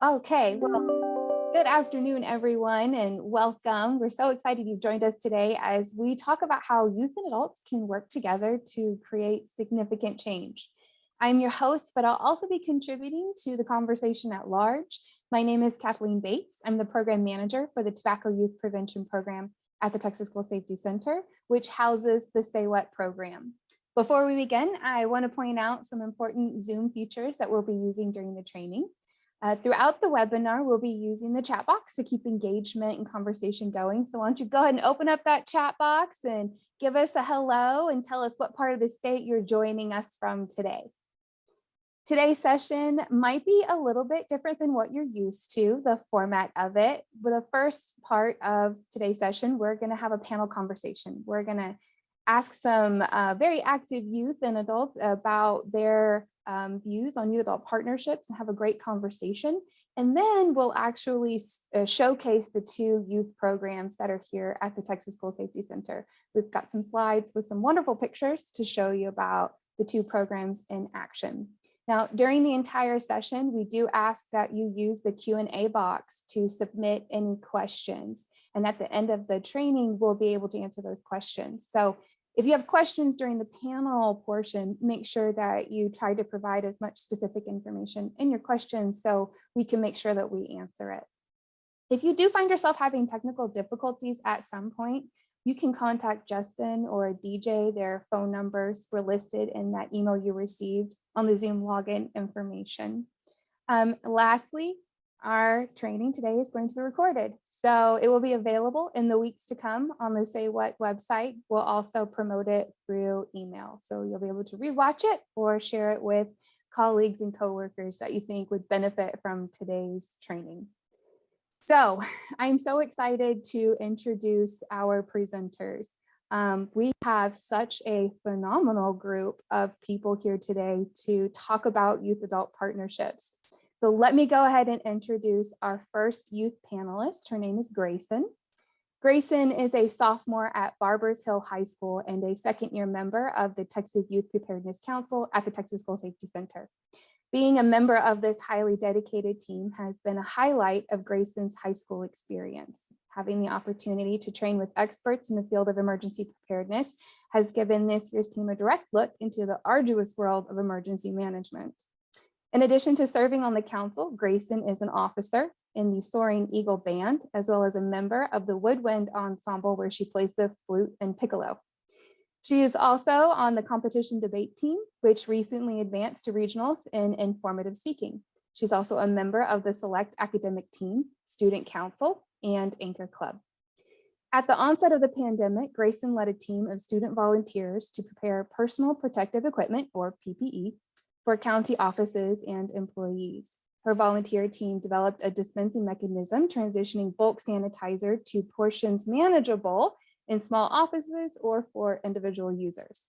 Okay, well, good afternoon, everyone, and welcome. We're so excited you've joined us today as we talk about how youth and adults can work together to create significant change. I'm your host, but I'll also be contributing to the conversation at large. My name is Kathleen Bates. I'm the program manager for the Tobacco Youth Prevention Program at the Texas School Safety Center, which houses the Say What program. Before we begin, I want to point out some important Zoom features that we'll be using during the training. Throughout the webinar, we'll be using the chat box to keep engagement and conversation going. So why don't you go ahead and open up that chat box and give us a hello and tell us what part of the state you're joining us from today. Today's session might be a little bit different than what you're used to, the format of it. But the first part of today's session, we're going to have a panel conversation. We're going to ask some very active youth and adults about their views on youth adult partnerships and have a great conversation. And then we'll actually showcase the two youth programs that are here at the Texas School Safety Center. We've got some slides with some wonderful pictures to show you about the two programs in action. Now, during the entire session, we do ask that you use the Q&A box to submit any questions. And at the end of the training, we'll be able to answer those questions. So if you have questions during the panel portion, make sure that you try to provide as much specific information in your questions so we can make sure that we answer it. If you do find yourself having technical difficulties at some point, you can contact Justin or DJ. Their phone numbers were listed in that email you received on the Zoom login information. Lastly, our training today is going to be recorded. So it will be available in the weeks to come on the Say What website. We'll also promote it through email. So you'll be able to rewatch it or share it with colleagues and coworkers that you think would benefit from today's training. So I'm so excited to introduce our presenters. We have such a phenomenal group of people here today to talk about youth adult partnerships. So let me go ahead and introduce our first youth panelist. Her name is Grayson. Grayson is a sophomore at Barbers Hill High School and a second-year member of the Texas Youth Preparedness Council at the Texas School Safety Center. Being a member of this highly dedicated team has been a highlight of Grayson's high school experience. Having the opportunity to train with experts in the field of emergency preparedness has given this year's team a direct look into the arduous world of emergency management. In addition to serving on the council, Grayson is an officer in the Soaring Eagle Band, as well as a member of the Woodwind Ensemble, where she plays the flute and piccolo. She is also on the competition debate team, which recently advanced to regionals in informative speaking. She's also a member of the select academic team, student council, and anchor club. At the onset of the pandemic, Grayson led a team of student volunteers to prepare personal protective equipment, or PPE, for county offices and employees. Her volunteer team developed a dispensing mechanism, transitioning bulk sanitizer to portions manageable in small offices or for individual users.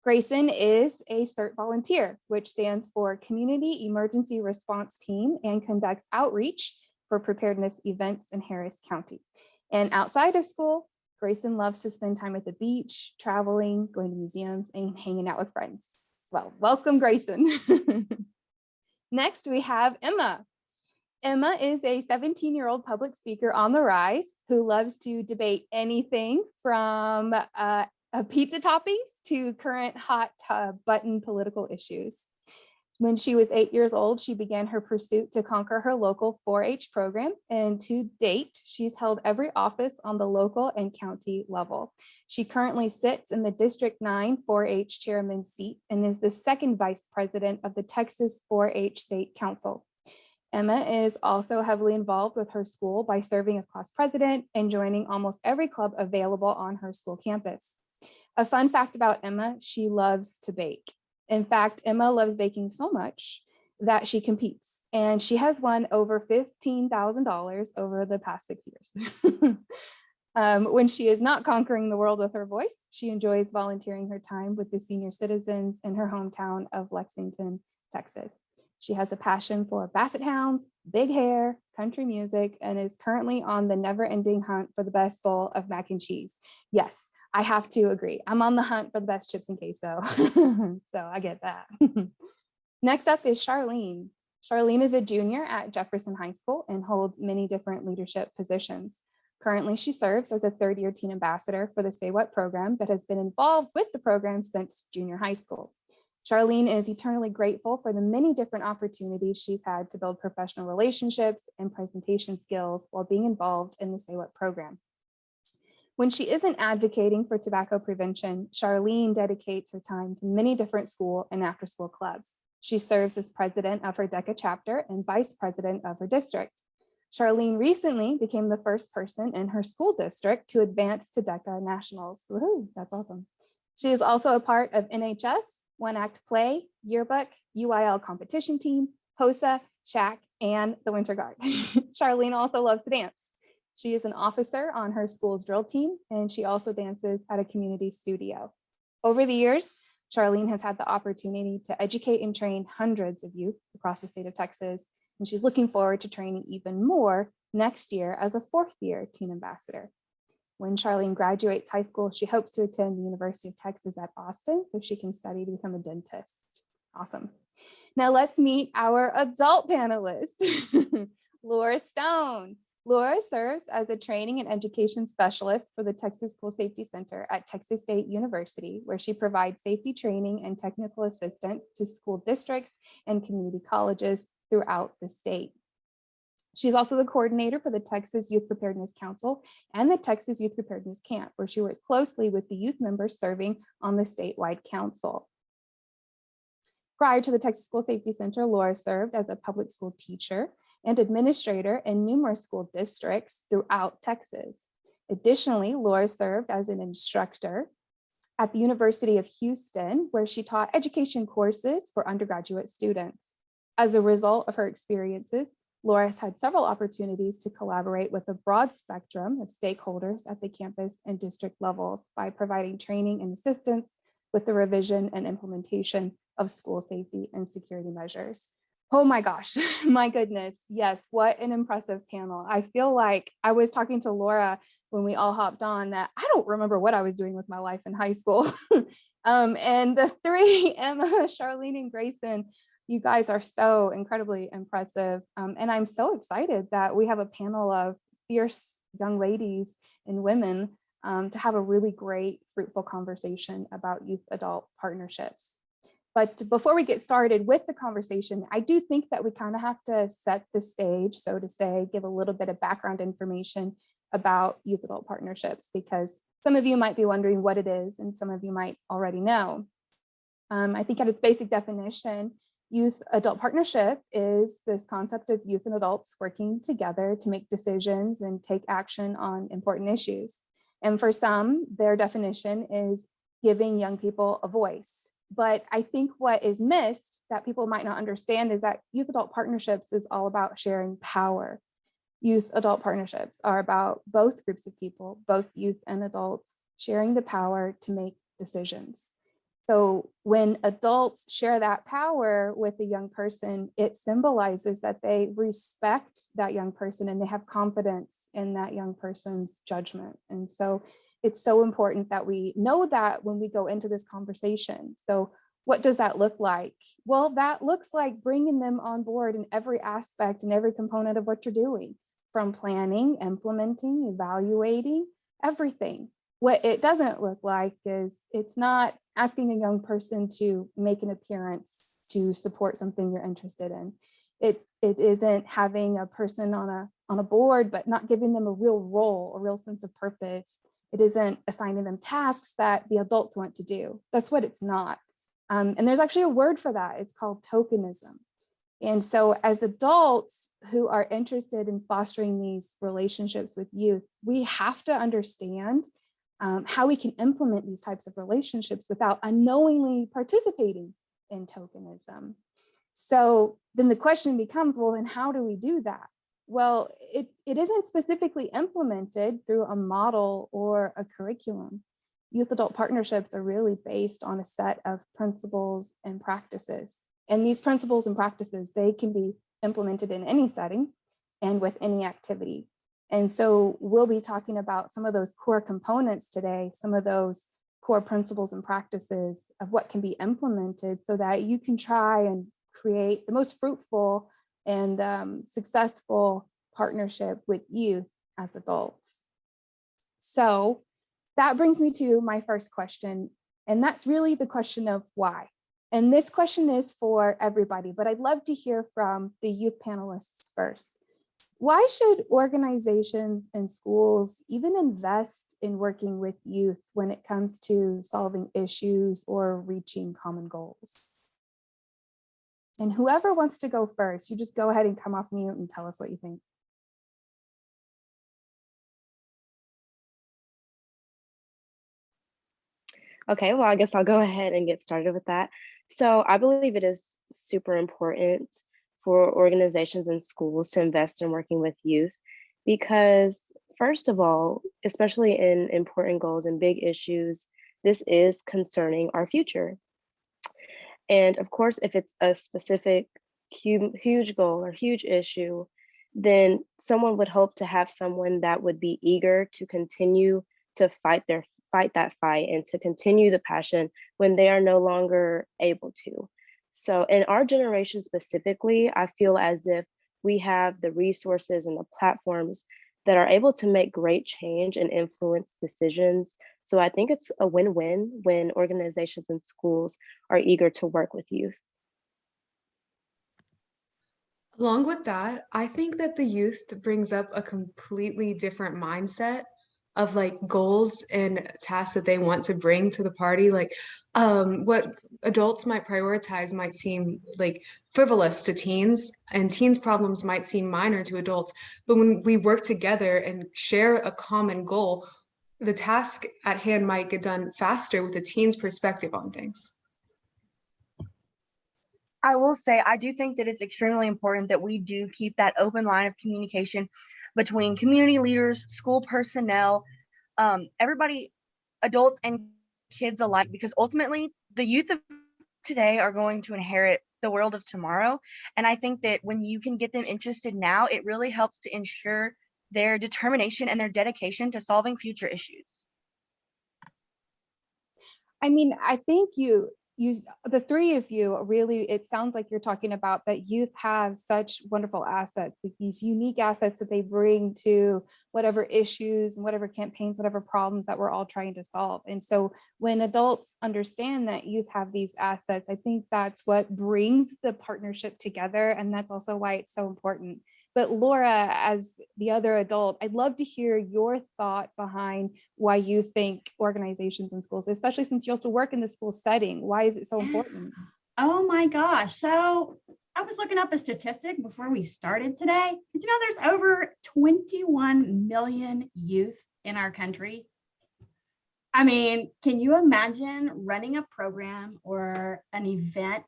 Grayson is a CERT volunteer, which stands for Community Emergency Response Team, and conducts outreach for preparedness events in Harris County. And outside of school, Grayson loves to spend time at the beach, traveling, going to museums, and hanging out with friends. Well, welcome, Grayson. Next, we have Emma. Emma is a 17-year-old public speaker on the rise who loves to debate anything from pizza toppings to current hot button political issues. When she was 8 years old, she began her pursuit to conquer her local 4-H program, and to date, she's held every office on the local and county level. She currently sits in the District 9 4-H chairman's seat and is the second vice president of the Texas 4-H State Council. Emma is also heavily involved with her school by serving as class president and joining almost every club available on her school campus. A fun fact about Emma, she loves to bake. In fact, Emma loves baking so much that she competes, and she has won over $15,000 over the past 6 years. When she is not conquering the world with her voice, she enjoys volunteering her time with the senior citizens in her hometown of Lexington, Texas. She has a passion for basset hounds, big hair, country music, and is currently on the never-ending hunt for the best bowl of mac and cheese. Yes, I have to agree. I'm on the hunt for the best chips and queso. So I get that. Next up is Charlene. Charlene is a junior at Jefferson High School and holds many different leadership positions. Currently, she serves as a third-year teen ambassador for the Say What program, but has been involved with the program since junior high school. Charlene is eternally grateful for the many different opportunities she's had to build professional relationships and presentation skills while being involved in the Say What program. When she isn't advocating for tobacco prevention, Charlene dedicates her time to many different school and after-school clubs. She serves as president of her DECA chapter and vice president of her district. Charlene recently became the first person in her school district to advance to DECA Nationals. Woohoo, that's awesome. She is also a part of NHS, One Act Play, Yearbook, UIL competition team, HOSA, SHAC, and the Winter Guard. Charlene also loves to dance. She is an officer on her school's drill team, and she also dances at a community studio. Over the years, Charlene has had the opportunity to educate and train hundreds of youth across the state of Texas, and she's looking forward to training even more next year as a fourth-year teen ambassador. When Charlene graduates high school, she hopes to attend the University of Texas at Austin so she can study to become a dentist. Awesome. Now let's meet our adult panelists. Laura Stone. Laura serves as a training and education specialist for the Texas School Safety Center at Texas State University, where she provides safety training and technical assistance to school districts and community colleges throughout the state. She's also the coordinator for the Texas Youth Preparedness Council and the Texas Youth Preparedness Camp, where she works closely with the youth members serving on the statewide council. Prior to the Texas School Safety Center, Laura served as a public school teacher and administrator in numerous school districts throughout Texas. Additionally, Laura served as an instructor at the University of Houston, where she taught education courses for undergraduate students. As a result of her experiences, Laura has had several opportunities to collaborate with a broad spectrum of stakeholders at the campus and district levels by providing training and assistance with the revision and implementation of school safety and security measures. Oh my gosh, my goodness. Yes, what an impressive panel. I feel like I was talking to Laura when we all hopped on that I don't remember what I was doing with my life in high school. And the three, Emma, Charlene, and Grayson, you guys are so incredibly impressive. And I'm so excited that we have a panel of fierce young ladies and women to have a really great, fruitful conversation about youth-adult partnerships. But before we get started with the conversation, I do think that we kind of have to set the stage, so to say, give a little bit of background information about youth adult partnerships, because some of you might be wondering what it is, and some of you might already know. I think at its basic definition, youth adult partnership is this concept of youth and adults working together to make decisions and take action on important issues. And for some, their definition is giving young people a voice. But I think what is missed that people might not understand is that youth adult partnerships is all about sharing power. Youth adult partnerships are about both groups of people, both youth and adults, sharing the power to make decisions. So when adults share that power with a young person, it symbolizes that they respect that young person and they have confidence in that young person's judgment. And so it's so important that we know that when we go into this conversation. So what does that look like? Well, that looks like bringing them on board in every aspect and every component of what you're doing, from planning, implementing, evaluating, everything. What it doesn't look like is it's not asking a young person to make an appearance to support something you're interested in. It isn't having a person on a board, but not giving them a real role, a real sense of purpose. It isn't assigning them tasks that the adults want to do. That's what it's not. And there's actually a word for that. It's called tokenism. And so as adults who are interested in fostering these relationships with youth, we have to understand how we can implement these types of relationships without unknowingly participating in tokenism. So then the question becomes, well, then how do we do that? Well, it isn't specifically implemented through a model or a curriculum. Youth adult partnerships are really based on a set of principles and practices. And these principles and practices, they can be implemented in any setting and with any activity. And so we'll be talking about some of those core components today, some of those core principles and practices of what can be implemented so that you can try and create the most fruitful and successful partnership with youth as adults. So that brings me to my first question, and that's really the question of why. And this question is for everybody, but I'd love to hear from the youth panelists first. Why should organizations and schools even invest in working with youth when it comes to solving issues or reaching common goals? And whoever wants to go first, you just go ahead and come off mute and tell us what you think. Okay, well, I guess I'll go ahead and get started with that. So I believe it is super important for organizations and schools to invest in working with youth because, first of all, especially in important goals and big issues, this is concerning our future. And of course, if it's a specific huge goal or huge issue, then someone would hope to have someone that would be eager to continue to fight that fight and to continue the passion when they are no longer able to. So in our generation specifically, I feel as if we have the resources and the platforms that are able to make great change and influence decisions. So I think it's a win-win when organizations and schools are eager to work with youth. Along with that, I think that the youth brings up a completely different mindset of like goals and tasks that they want to bring to the party. Like what adults might prioritize might seem like frivolous to teens, and teens' problems might seem minor to adults. But when we work together and share a common goal, the task at hand might get done faster with a teen's perspective on things. I will say, I do think that it's extremely important that we do keep that open line of communication between community leaders, school personnel, everybody, adults and kids alike, because ultimately the youth of today are going to inherit the world of tomorrow. And I think that when you can get them interested now, it really helps to ensure their determination and their dedication to solving future issues. I mean, I think the three of you really, it sounds like you're talking about that youth have such wonderful assets, like these unique assets that they bring to whatever issues and whatever campaigns, whatever problems that we're all trying to solve. And so when adults understand that youth have these assets, I think that's what brings the partnership together. And that's also why it's so important. But Laura, as the other adult, I'd love to hear your thought behind why you think organizations and schools, especially since you also work in the school setting, why is it so important? Oh my gosh. So I was looking up a statistic before we started today. Did you know there's over 21 million youth in our country? I mean, can you imagine running a program or an event,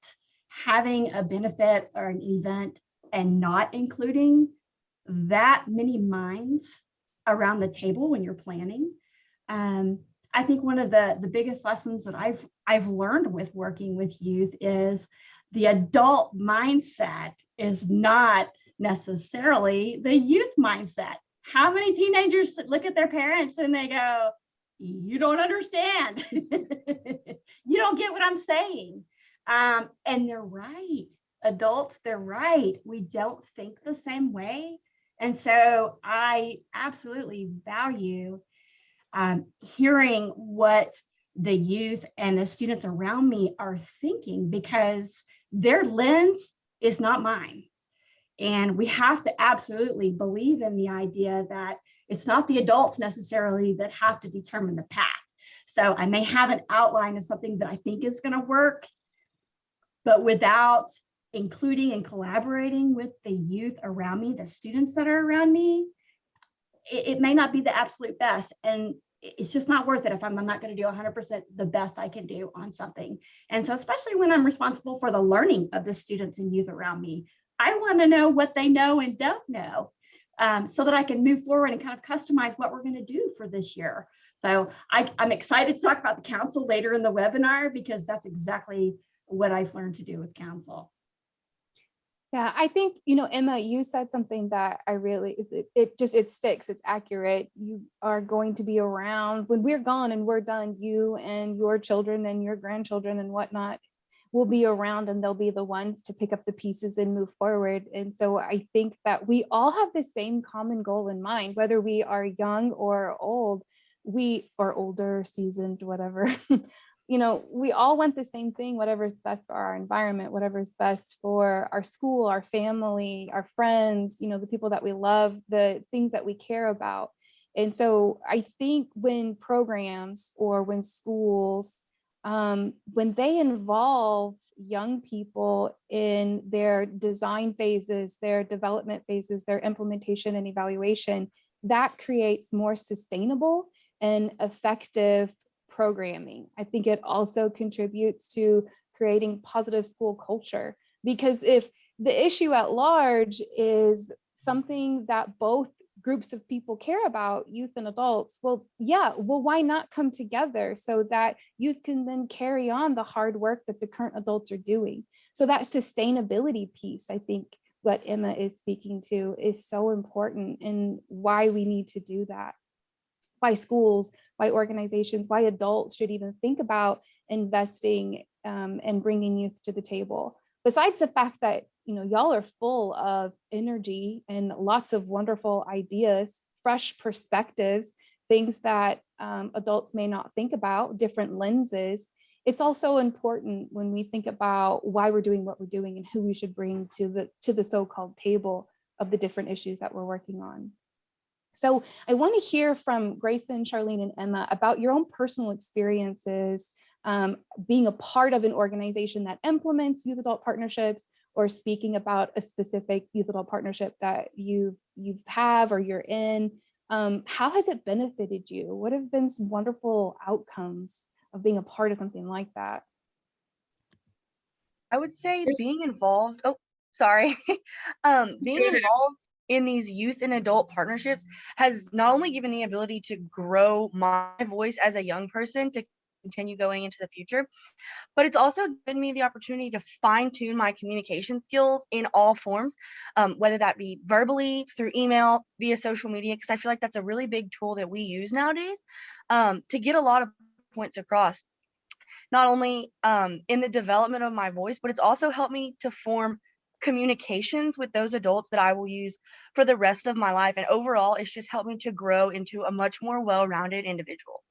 having a benefit or an event and not including that many minds around the table when you're planning? I think one of the biggest lessons that I've learned with working with youth is the adult mindset is not necessarily the youth mindset. How many teenagers look at their parents and they go, "You don't understand. You don't get what I'm saying." And they're right. Adults, they're right. We don't think the same way. And so I absolutely value hearing what the youth and the students around me are thinking, because their lens is not mine. And we have to absolutely believe in the idea that it's not the adults necessarily that have to determine the path. So I may have an outline of something that I think is going to work, but without including and collaborating with the youth around me, the students that are around me, it may not be the absolute best. And it's just not worth it if I'm not going to do 100% the best I can do on something. And so, especially when I'm responsible for the learning of the students and youth around me, I want to know what they know and don't know, so that I can move forward and kind of customize what we're going to do for this year. So I'm excited to talk about the council later in the webinar, because that's exactly what I've learned to do with council. Yeah, I think, Emma, you said something that I really, it sticks, it's accurate. You are going to be around when we're gone and we're done, you and your children and your grandchildren and whatnot will be around and they'll be the ones to pick up the pieces and move forward. And so I think that we all have the same common goal in mind, whether we are young or old, or older, seasoned, whatever. We all want the same thing, whatever is best for our environment, whatever is best for our school, our family, our friends, the people that we love, the things that we care about. And so I think when programs or when schools, when they involve young people in their design phases, their development phases, their implementation and evaluation, that creates more sustainable and effective programming. I think it also contributes to creating positive school culture, because if the issue at large is something that both groups of people care about, youth and adults, why not come together so that youth can then carry on the hard work that the current adults are doing? So that sustainability piece, I think what Emma is speaking to, is so important, and why we need to do that. Why schools, why organizations, why adults should even think about investing and bringing youth to the table. Besides the fact that y'all are full of energy and lots of wonderful ideas, fresh perspectives, things that adults may not think about, different lenses. It's also important when we think about why we're doing what we're doing and who we should bring to the so-called table of the different issues that we're working on. So I want to hear from Grayson, Charlene, and Emma about your own personal experiences being a part of an organization that implements youth adult partnerships, or speaking about a specific youth adult partnership that you have or you're in. How has it benefited you? What have been some wonderful outcomes of being a part of something like that? I would say being involved. Oh, sorry. Being involved in these youth and adult partnerships has not only given the ability to grow my voice as a young person to continue going into the future, but it's also given me the opportunity to fine-tune my communication skills in all forms, whether that be verbally, through email, via social media, because I feel like that's a really big tool that we use nowadays to get a lot of points across, not only in the development of my voice, but it's also helped me to form communications with those adults that I will use for the rest of my life. And overall, it's just helped me to grow into a much more well-rounded individual.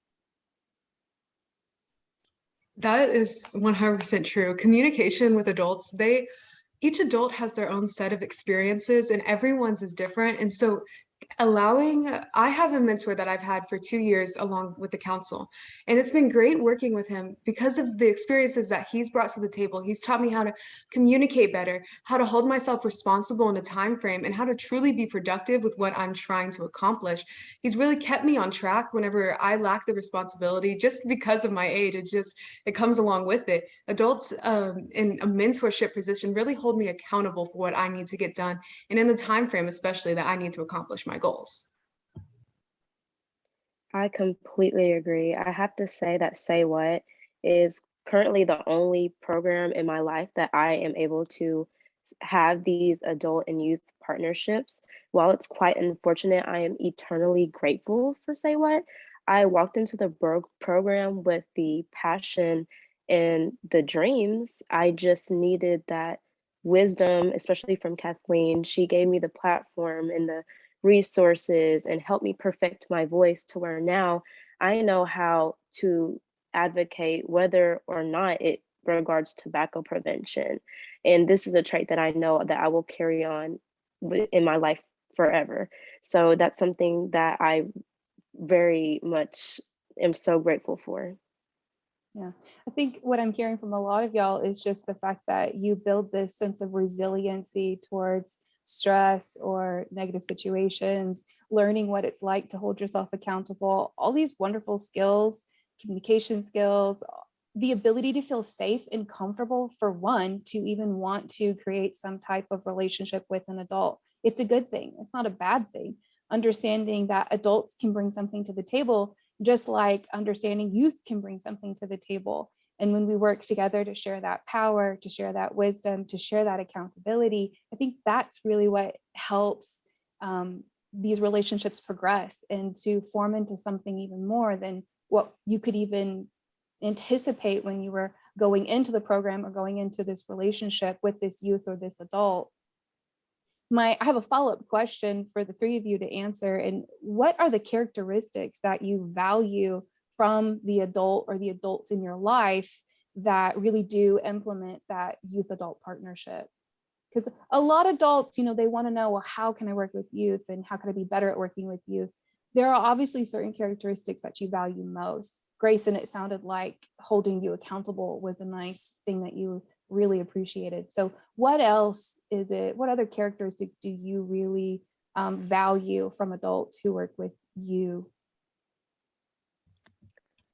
That is 100% true. Communication with adults, each adult has their own set of experiences and everyone's is different. And so I have a mentor that I've had for 2 years along with the council, and it's been great working with him because of the experiences that he's brought to the table. He's taught me how to communicate better, how to hold myself responsible in a time frame, and how to truly be productive with what I'm trying to accomplish. He's really kept me on track whenever I lack the responsibility, just because of my age. It comes along with it. Adults in a mentorship position really hold me accountable for what I need to get done, and in the time frame especially that I need to accomplish my goals. I completely agree. I have to say that Say What is currently the only program in my life that I am able to have these adult and youth partnerships. While it's quite unfortunate, I am eternally grateful for Say What. I walked into the program with the passion and the dreams. I just needed that wisdom, especially from Kathleen. She gave me the platform and the resources and helped me perfect my voice to where now I know how to advocate whether or not it regards tobacco prevention. And this is a trait that I know that I will carry on in my life forever. So that's something that I very much am so grateful for. Yeah, I think what I'm hearing from a lot of y'all is just the fact that you build this sense of resiliency towards stress or negative situations, learning what it's like to hold yourself accountable, all these wonderful skills, communication skills, the ability to feel safe and comfortable for one to even want to create some type of relationship with an adult. It's a good thing. It's not a bad thing. Understanding that adults can bring something to the table, just like understanding youth can bring something to the table. And when we work together to share that power, to share that wisdom, to share that accountability, I think that's really what helps these relationships progress and to form into something even more than what you could even anticipate when you were going into the program or going into this relationship with this youth or this adult. I have a follow-up question for the three of you to answer. And what are the characteristics that you value from the adult or the adults in your life that really do implement that youth adult partnership? Because a lot of adults, they want to know, well, how can I work with youth and how can I be better at working with youth? There are obviously certain characteristics that you value most. Grayson, it sounded like holding you accountable was a nice thing that you really appreciated. So what else is it? What other characteristics do you really value from adults who work with you?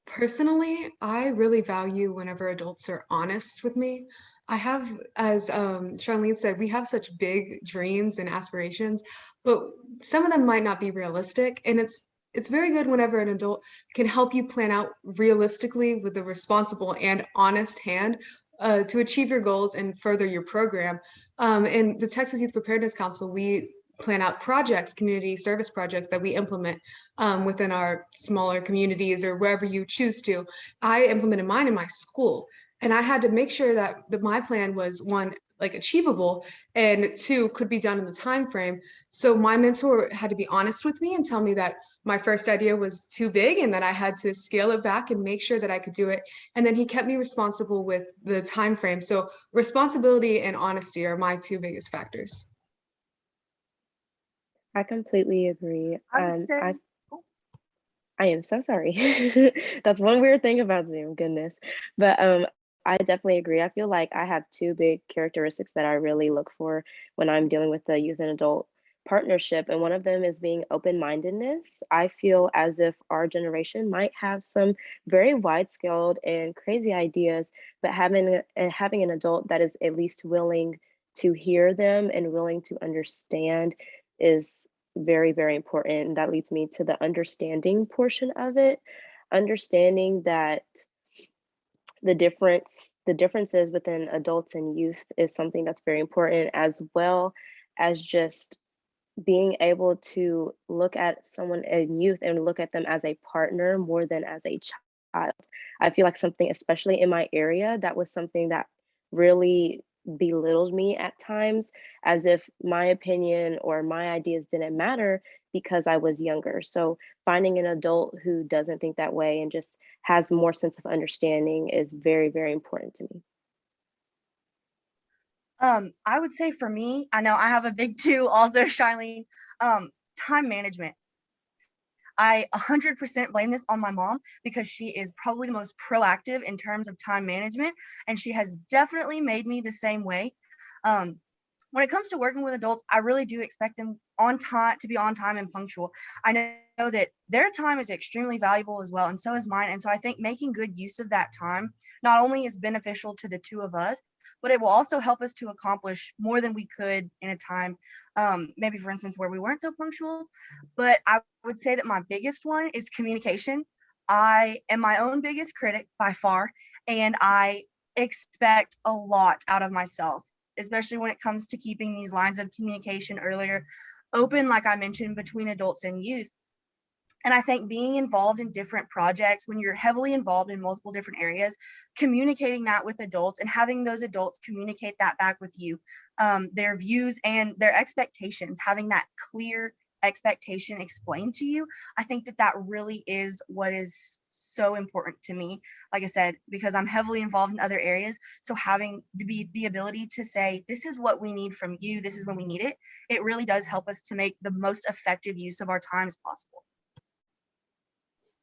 Personally, I really value whenever adults are honest with me. I have, as Charlene said, we have such big dreams and aspirations, but some of them might not be realistic. And it's very good whenever an adult can help you plan out realistically with a responsible and honest hand to achieve your goals and further your program. In the Texas Youth Preparedness Council, we plan out projects, community service projects that we implement within our smaller communities or wherever you choose to. I implemented mine in my school, and I had to make sure that my plan was, one, like achievable, and two, could be done in the time frame. So my mentor had to be honest with me and tell me that my first idea was too big and that I had to scale it back and make sure that I could do it. And then he kept me responsible with the time frame. So responsibility and honesty are my two biggest factors. I completely agree. I would say, I am so sorry. That's one weird thing about Zoom, goodness. But I definitely agree. I feel like I have two big characteristics that I really look for when I'm dealing with the youth and adult partnership. And one of them is being open-mindedness. I feel as if our generation might have some very wide-scaled and crazy ideas, but having an adult that is at least willing to hear them and willing to understand is very, very important. And that leads me to the understanding portion of it. Understanding that the differences within adults and youth is something that's very important, as well as just being able to look at someone in youth and look at them as a partner more than as a child. I feel like something, especially in my area, that was something that really belittled me at times, as if my opinion or my ideas didn't matter because I was younger. So finding an adult who doesn't think that way and just has more sense of understanding is very, very important to me. I would say for me, I know I have a big two also, Charlene, time management. I 100% blame this on my mom because she is probably the most proactive in terms of time management, and she has definitely made me the same way. When it comes to working with adults, I really do expect them to be on time and punctual. I know that their time is extremely valuable as well, and so is mine. And so I think making good use of that time not only is beneficial to the two of us, but it will also help us to accomplish more than we could in a time, maybe for instance, where we weren't so punctual. But I would say that my biggest one is communication. I am my own biggest critic by far, and I expect a lot out of myself, especially when it comes to keeping these lines of communication earlier open, like I mentioned, between adults and youth. And I think being involved in different projects, when you're heavily involved in multiple different areas, communicating that with adults and having those adults communicate that back with you, their views and their expectations, having that clear expectation explained to you, I think that really is what is so important to me. Like I said, because I'm heavily involved in other areas, so having the ability to say, this is what we need from you, this is when we need it, it really does help us to make the most effective use of our time as possible.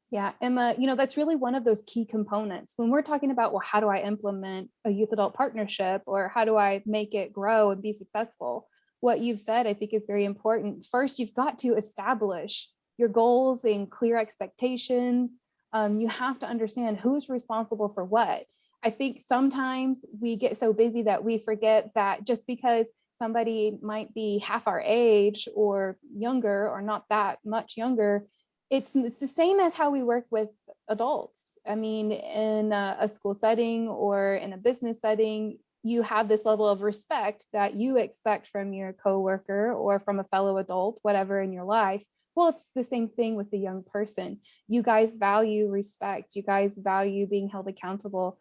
Yeah, Emma, that's really one of those key components when we're talking about, well, how do I implement a youth adult partnership, or how do I make it grow and be successful? What you've said, I think, is very important. First, you've got to establish your goals and clear expectations. You have to understand who's responsible for what. I think sometimes we get so busy that we forget that just because somebody might be half our age or younger or not that much younger, it's the same as how we work with adults. I mean, in a school setting or in a business setting, you have this level of respect that you expect from your coworker or from a fellow adult, whatever in your life. Well, it's the same thing with the young person. You guys value respect. You guys value being held accountable.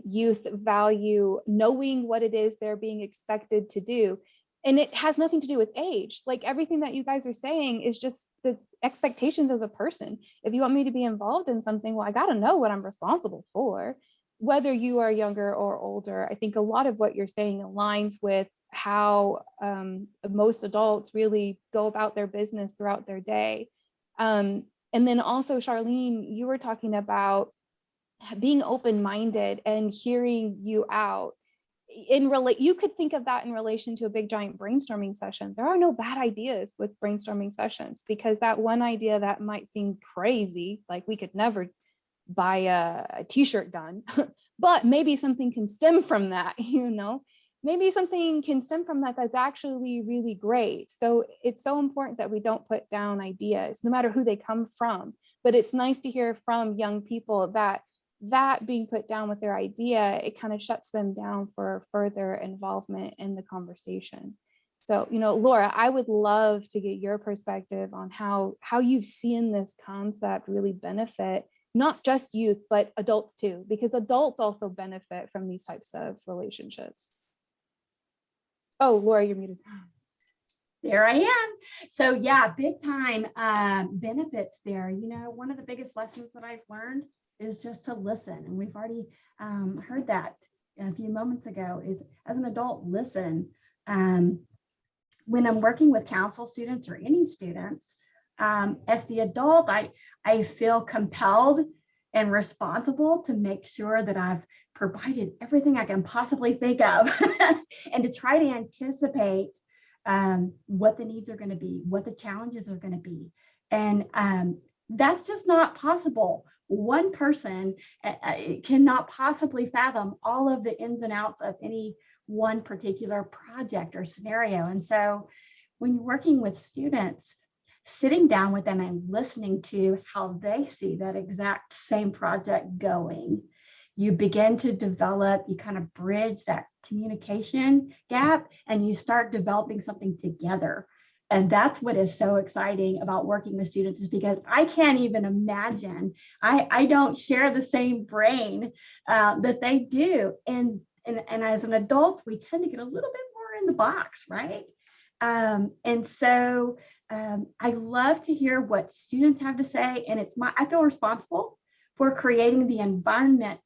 Youth value knowing what it is they're being expected to do. And it has nothing to do with age. Like everything that you guys are saying is just the expectations as a person. If you want me to be involved in something, well, I got to know what I'm responsible for, whether you are younger or older. I think a lot of what you're saying aligns with how most adults really go about their business throughout their day. And then also, Charlene, you were talking about being open-minded and hearing you out. You could think of that in relation to a big giant brainstorming session. There are no bad ideas with brainstorming sessions, because that one idea that might seem crazy, like we could never buy a t-shirt done, but maybe something can stem from that, maybe something can stem from that that's actually really great. So it's so important that we don't put down ideas, no matter who they come from. But it's nice to hear from young people that being put down with their idea, it kind of shuts them down for further involvement in the conversation. So, Laura, I would love to get your perspective on how you've seen this concept really benefit not just youth, but adults too, because adults also benefit from these types of relationships. Oh, Laura, you're muted. There I am. So yeah, big time benefits there. One of the biggest lessons that I've learned is just to listen. And we've already heard that a few moments ago, is as an adult, listen. When I'm working with council students or any students, as the adult, I feel compelled and responsible to make sure that I've provided everything I can possibly think of and to try to anticipate what the needs are going to be, what the challenges are going to be. And that's just not possible. One person cannot possibly fathom all of the ins and outs of any one particular project or scenario. And so when you're working with students, sitting down with them and listening to how they see that exact same project going, you begin to develop, you kind of bridge that communication gap, and you start developing something together. And that's what is so exciting about working with students, is because I can't even imagine, I don't share the same brain that they do. And as an adult, we tend to get a little bit more in the box, right? And so I love to hear what students have to say. And I feel responsible for creating the environment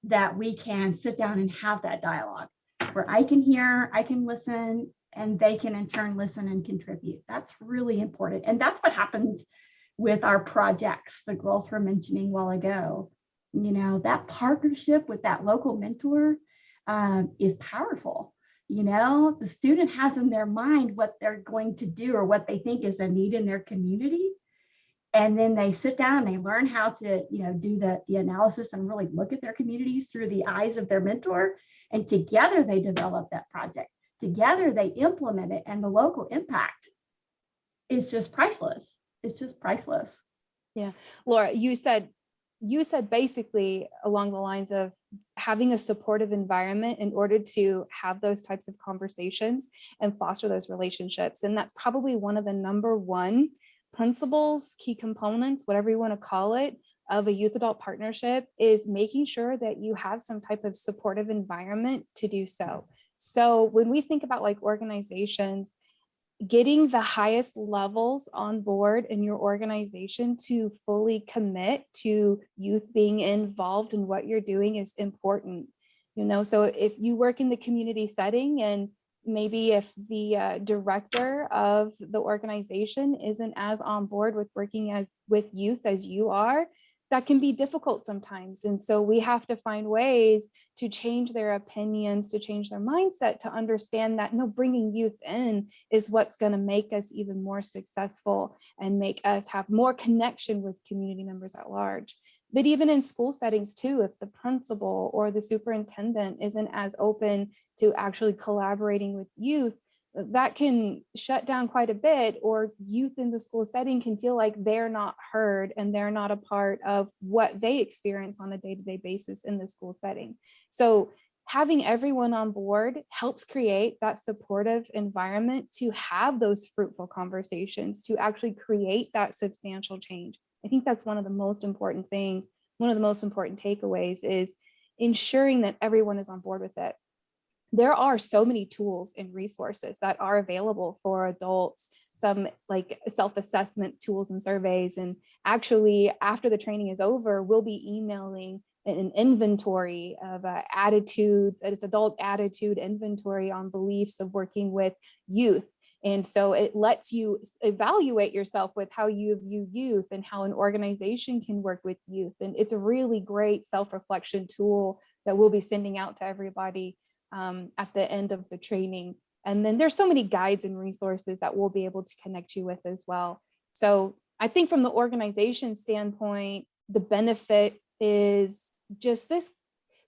that we can sit down and have that dialogue, where I can hear, I can listen, and they can in turn listen and contribute. That's really important. And that's what happens with our projects the girls were mentioning a while ago. That partnership with that local mentor is powerful. The student has in their mind what they're going to do or what they think is a need in their community. And then they sit down and they learn how to, do the analysis and really look at their communities through the eyes of their mentor. And together they develop that project. Together they implement it, and the local impact is just priceless. It's just priceless. Yeah. Laura, you said basically along the lines of having a supportive environment in order to have those types of conversations and foster those relationships. And that's probably one of the number one principles, key components, whatever you want to call it, of a youth adult partnership, is making sure that you have some type of supportive environment to do so. So when we think about like organizations, getting the highest levels on board in your organization to fully commit to youth being involved in what you're doing is important. So if you work in the community setting, and maybe if the director of the organization isn't as on board with working with youth as you are, that can be difficult sometimes. And so we have to find ways to change their opinions, to change their mindset, to understand that bringing youth in is what's going to make us even more successful and make us have more connection with community members at large. But even in school settings too, if the principal or the superintendent isn't as open to actually collaborating with youth, that can shut down quite a bit, or youth in the school setting can feel like they're not heard and they're not a part of what they experience on a day-to-day basis in the school setting. So having everyone on board helps create that supportive environment to have those fruitful conversations, to actually create that substantial change. I think that's one of the most important things. One of the most important takeaways is ensuring that everyone is on board with it. There are so many tools and resources that are available for adults, some like self-assessment tools and surveys. And actually, after the training is over, we'll be emailing an inventory of attitudes, it's adult attitude inventory on beliefs of working with youth. And so it lets you evaluate yourself with how you view youth and how an organization can work with youth. And it's a really great self-reflection tool that we'll be sending out to everybody at the end of the training. And then there's so many guides and resources that we'll be able to connect you with as well. So I think from the organization standpoint, the benefit is just this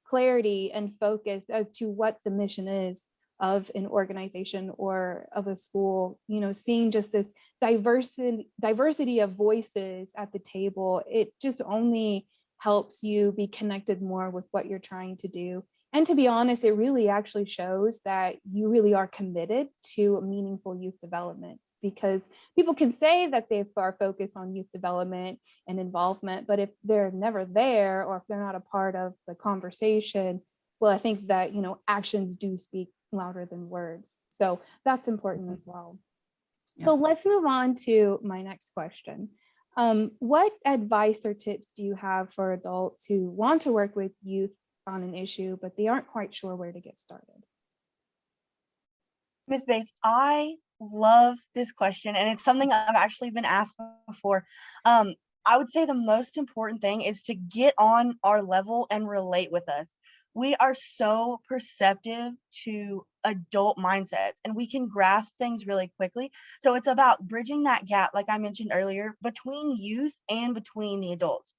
clarity and focus as to what the mission is of an organization or of a school. You know, seeing just this diversity of voices at the table, it just only helps you be connected more with what you're trying to do. And to be honest, it really actually shows that you really are committed to meaningful youth development, because people can say that they are focused on youth development and involvement, but if they're never there or if they're not a part of the conversation, well, I think that, you know, actions do speak louder than words. So that's important as well. Yeah. So let's move on to my next question. What advice or tips do you have for adults who want to work with youth on an issue, but they aren't quite sure where to get started? Ms. Bates, I love this question, and it's something I've actually been asked before. I would say the most important thing is to get on our level and relate with us. We are so perceptive to adult mindsets, and we can grasp things really quickly. So it's about bridging that gap, like I mentioned earlier, between youth and between the adults.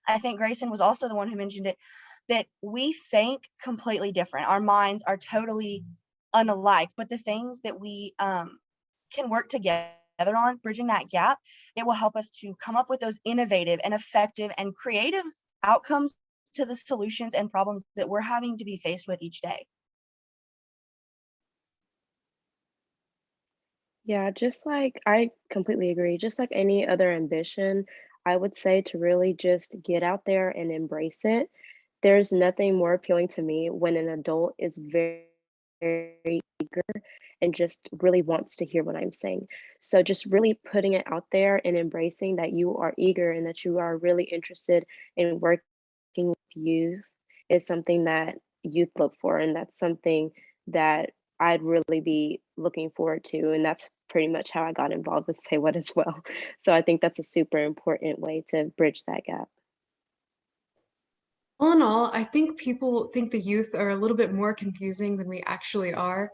I think Grayson was also the one who mentioned it, that we think completely different. Our minds are totally unalike, but the things that we can work together on, bridging that gap, it will help us to come up with those innovative and effective and creative outcomes to the solutions and problems that we're having to be faced with each day. Yeah, just like I completely agree. Just like any other ambition, I would say to really just get out there and embrace it. There's nothing more appealing to me when an adult is very eager and just really wants to hear what I'm saying. So just really putting it out there and embracing that you are eager and that you are really interested in working with youth is something that youth look for. And that's something that I'd really be looking forward to. And that's pretty much how I got involved with Say What as well. So I think that's a super important way to bridge that gap. All in all, I think people think the youth are a little bit more confusing than we actually are.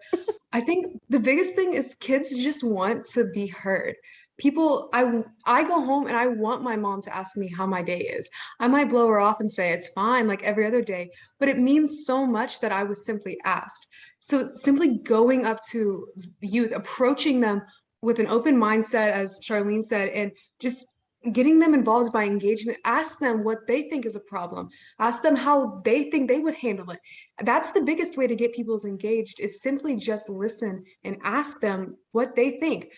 I think the biggest thing is kids just want to be heard. I go home and I want my mom to ask me how my day is. I might blow her off and say it's fine like every other day, but it means so much that I was simply asked. So simply going up to the youth, approaching them with an open mindset, as Charlene said, and just getting them involved by engaging them, ask them what they think is a problem, ask them how they think they would handle it. That's the biggest way to get people engaged, is simply just listen and ask them what they think.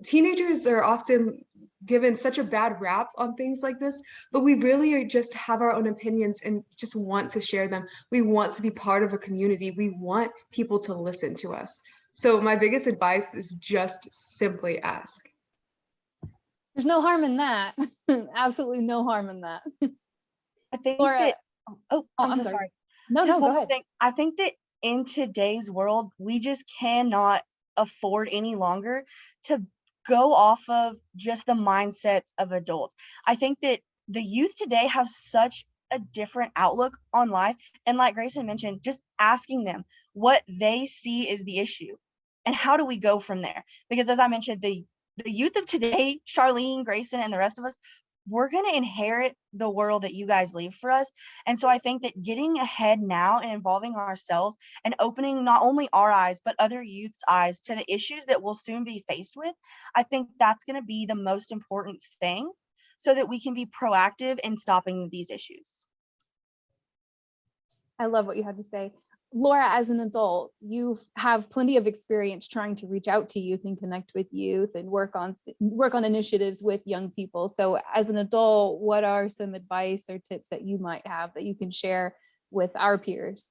Teenagers are often given such a bad rap on things like this, but we really are just have our own opinions and just want to share them. We want to be part of a community. We want people to listen to us. So my biggest advice is just simply ask. There's no harm in that. Absolutely no harm in that. I think Laura, that, I'm I'm so sorry. No, Just go one more ahead. thing. I think that in today's world, we just cannot afford any longer to go off of just the mindsets of adults. I think that the youth today have such a different outlook on life. And like Grayson mentioned, just asking them what they see is the issue and how do we go from there? Because as I mentioned, the youth of today, Charlene, Grayson, and the rest of us, we're going to inherit the world that you guys leave for us. And so I think that getting ahead now and involving ourselves and opening not only our eyes, but other youth's eyes to the issues that we'll soon be faced with, I think that's going to be the most important thing so that we can be proactive in stopping these issues. I love what you had to say. Laura, as an adult, you have plenty of experience trying to reach out to youth and connect with youth and work on initiatives with young people. So as an adult, what are some advice or tips that you might have that you can share with our peers?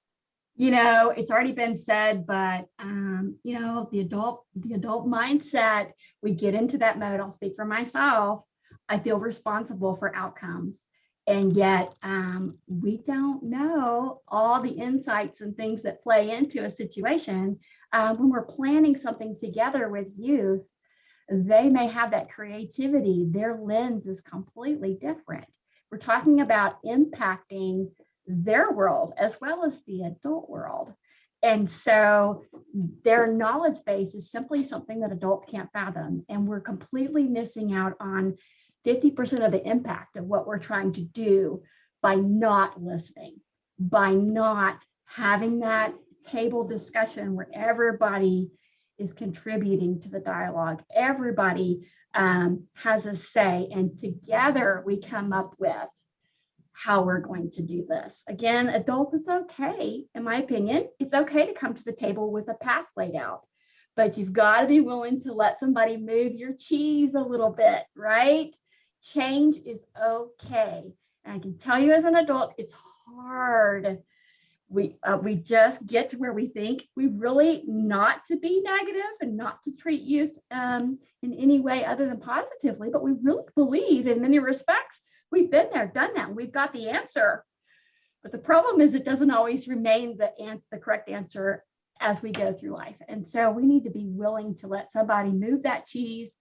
It's already been said, but the adult mindset, we get into that mode. I'll speak for myself. I feel responsible for outcomes. And yet we don't know all the insights and things that play into a situation. When we're planning something together with youth, they may have that creativity. Their lens is completely different. We're talking about impacting their world as well as the adult world. And so their knowledge base is simply something that adults can't fathom. And we're completely missing out on 50% of the impact of what we're trying to do by not listening, by not having that table discussion where everybody is contributing to the dialogue. Everybody has a say, and together we come up with how we're going to do this. Again, adults, it's okay, in my opinion, it's okay to come to the table with a path laid out, but you've got to be willing to let somebody move your cheese a little bit, right? Change is okay. And I can tell you as an adult, it's hard. We just get to where we think we really not to be negative and not to treat youth in any way other than positively, but we really believe in many respects we've been there, done that, we've got the answer. But the problem is it doesn't always remain the correct answer as we go through life. And so we need to be willing to let somebody move that cheese,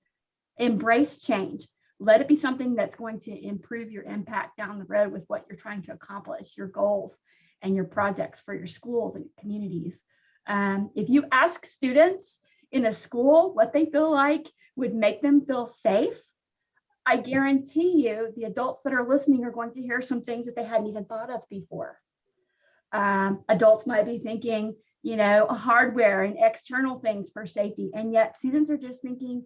embrace change. Let it be something that's going to improve your impact down the road with what you're trying to accomplish, your goals and your projects for your schools and communities. If you ask students in a school what they feel like would make them feel safe, I guarantee you the adults that are listening are going to hear some things that they hadn't even thought of before. Adults might be thinking, hardware and external things for safety. And yet students are just thinking,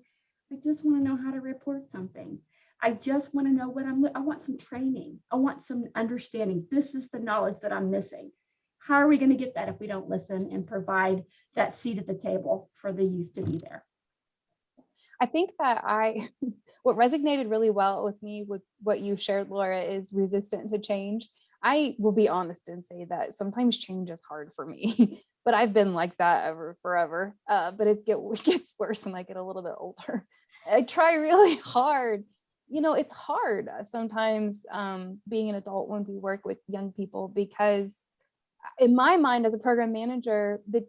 I just want to know how to report something. I just want to know I want some training. I want some understanding. This is the knowledge that I'm missing. How are we going to get that if we don't listen and provide that seat at the table for the youth to be there? I think that what resonated really well with me with what you shared, Laura, is resistant to change. I will be honest and say that sometimes change is hard for me, but I've been like that forever. But it gets worse when I get a little bit older. I try really hard. It's hard sometimes being an adult when we work with young people, because in my mind as a program manager, the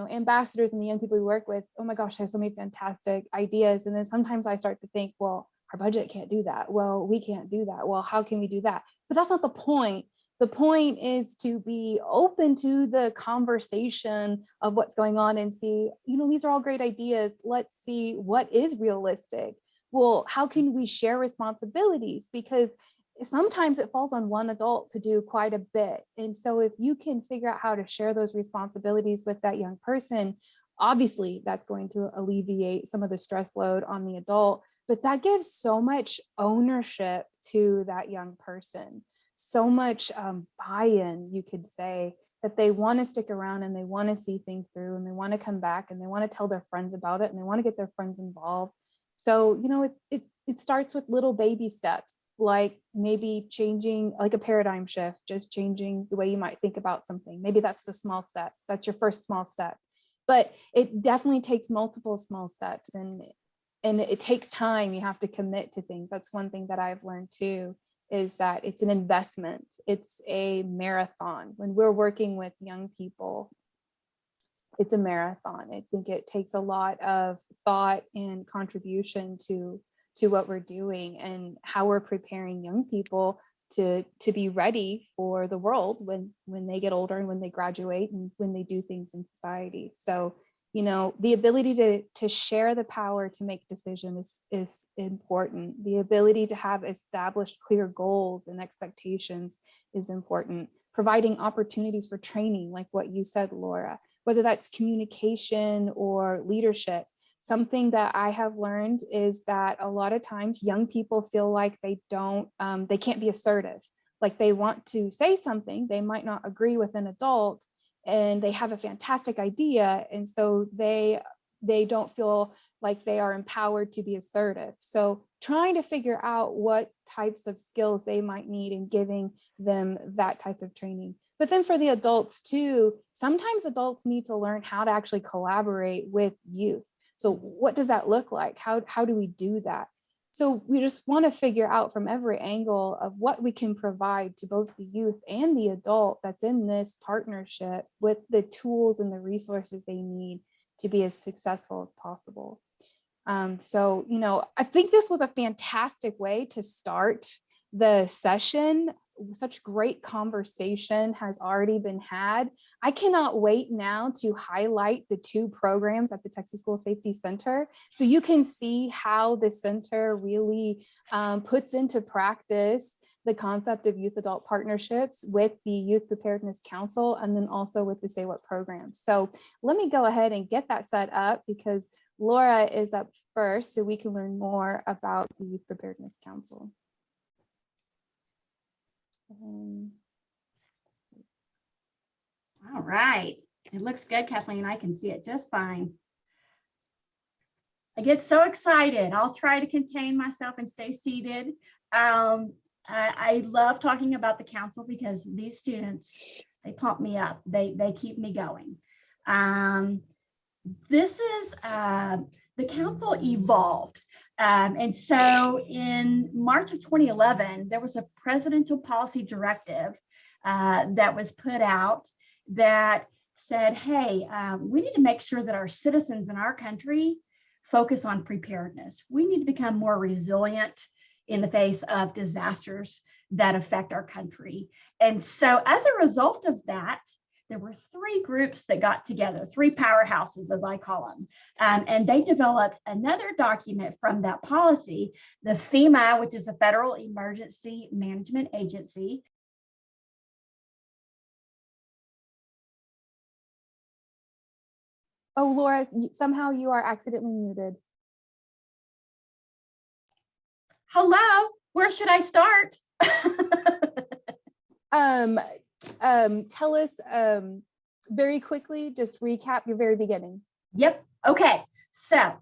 ambassadors and the young people we work with, oh my gosh, there's so many fantastic ideas. And then sometimes I start to think, well, our budget can't do that. Well, we can't do that. Well, how can we do that? But that's not the point. The point is to be open to the conversation of what's going on and see, these are all great ideas. Let's see what is realistic. Well, how can we share responsibilities? Because sometimes it falls on one adult to do quite a bit. And so if you can figure out how to share those responsibilities with that young person, obviously that's going to alleviate some of the stress load on the adult, but that gives so much ownership to that young person, so much buy-in, you could say, that they want to stick around and they want to see things through and they want to come back and they want to tell their friends about it and they want to get their friends involved. So, it starts with little baby steps, like maybe changing, like a paradigm shift, just changing the way you might think about something. Maybe that's the small step. That's your first small step. But it definitely takes multiple small steps, and it takes time. You have to commit to things. That's one thing that I've learned too, is that it's an investment. It's a marathon. When we're working with young people, it's a marathon. I think it takes a lot of thought and contribution to what we're doing and how we're preparing young people to be ready for the world when they get older and when they graduate and when they do things in society. So, the ability to share the power to make decisions is important. The ability to have established clear goals and expectations is important. Providing opportunities for training, like what you said, Laura, whether that's communication or leadership. Something that I have learned is that a lot of times young people feel like they can't be assertive. Like they want to say something, they might not agree with an adult, and they have a fantastic idea. And so they don't feel like they are empowered to be assertive. So trying to figure out what types of skills they might need and giving them that type of training. But then for the adults too, sometimes adults need to learn how to actually collaborate with youth. So what does that look like? How do we do that? So we just want to figure out from every angle of what we can provide to both the youth and the adult that's in this partnership with the tools and the resources they need to be as successful as possible. So, I think this was a fantastic way to start the session. Such great conversation has already been had. I cannot wait now to highlight the 2 programs at the Texas School Safety Center, so you can see how the center really puts into practice the concept of youth-adult partnerships with the Youth Preparedness Council, and then also with the Say What programs. So let me go ahead and get that set up, because Laura is up first, so we can learn more about the Youth Preparedness Council. All right. It looks good, Kathleen. I can see it just fine. I get so excited. I'll try to contain myself and stay seated. I love talking about the council because these students, they pump me up. They keep me going. This is the council evolved. And so in March of 2011, there was a presidential policy directive that was put out that said, hey, we need to make sure that our citizens in our country focus on preparedness. We need to become more resilient in the face of disasters that affect our country. And so as a result of that, there were 3 groups that got together, 3 powerhouses, as I call them. And they developed another document from that policy, the FEMA, which is the Federal Emergency Management Agency. Oh, Laura, somehow you are accidentally muted. Hello, where should I start? Tell us very quickly, just recap your very beginning. Yep. Okay. So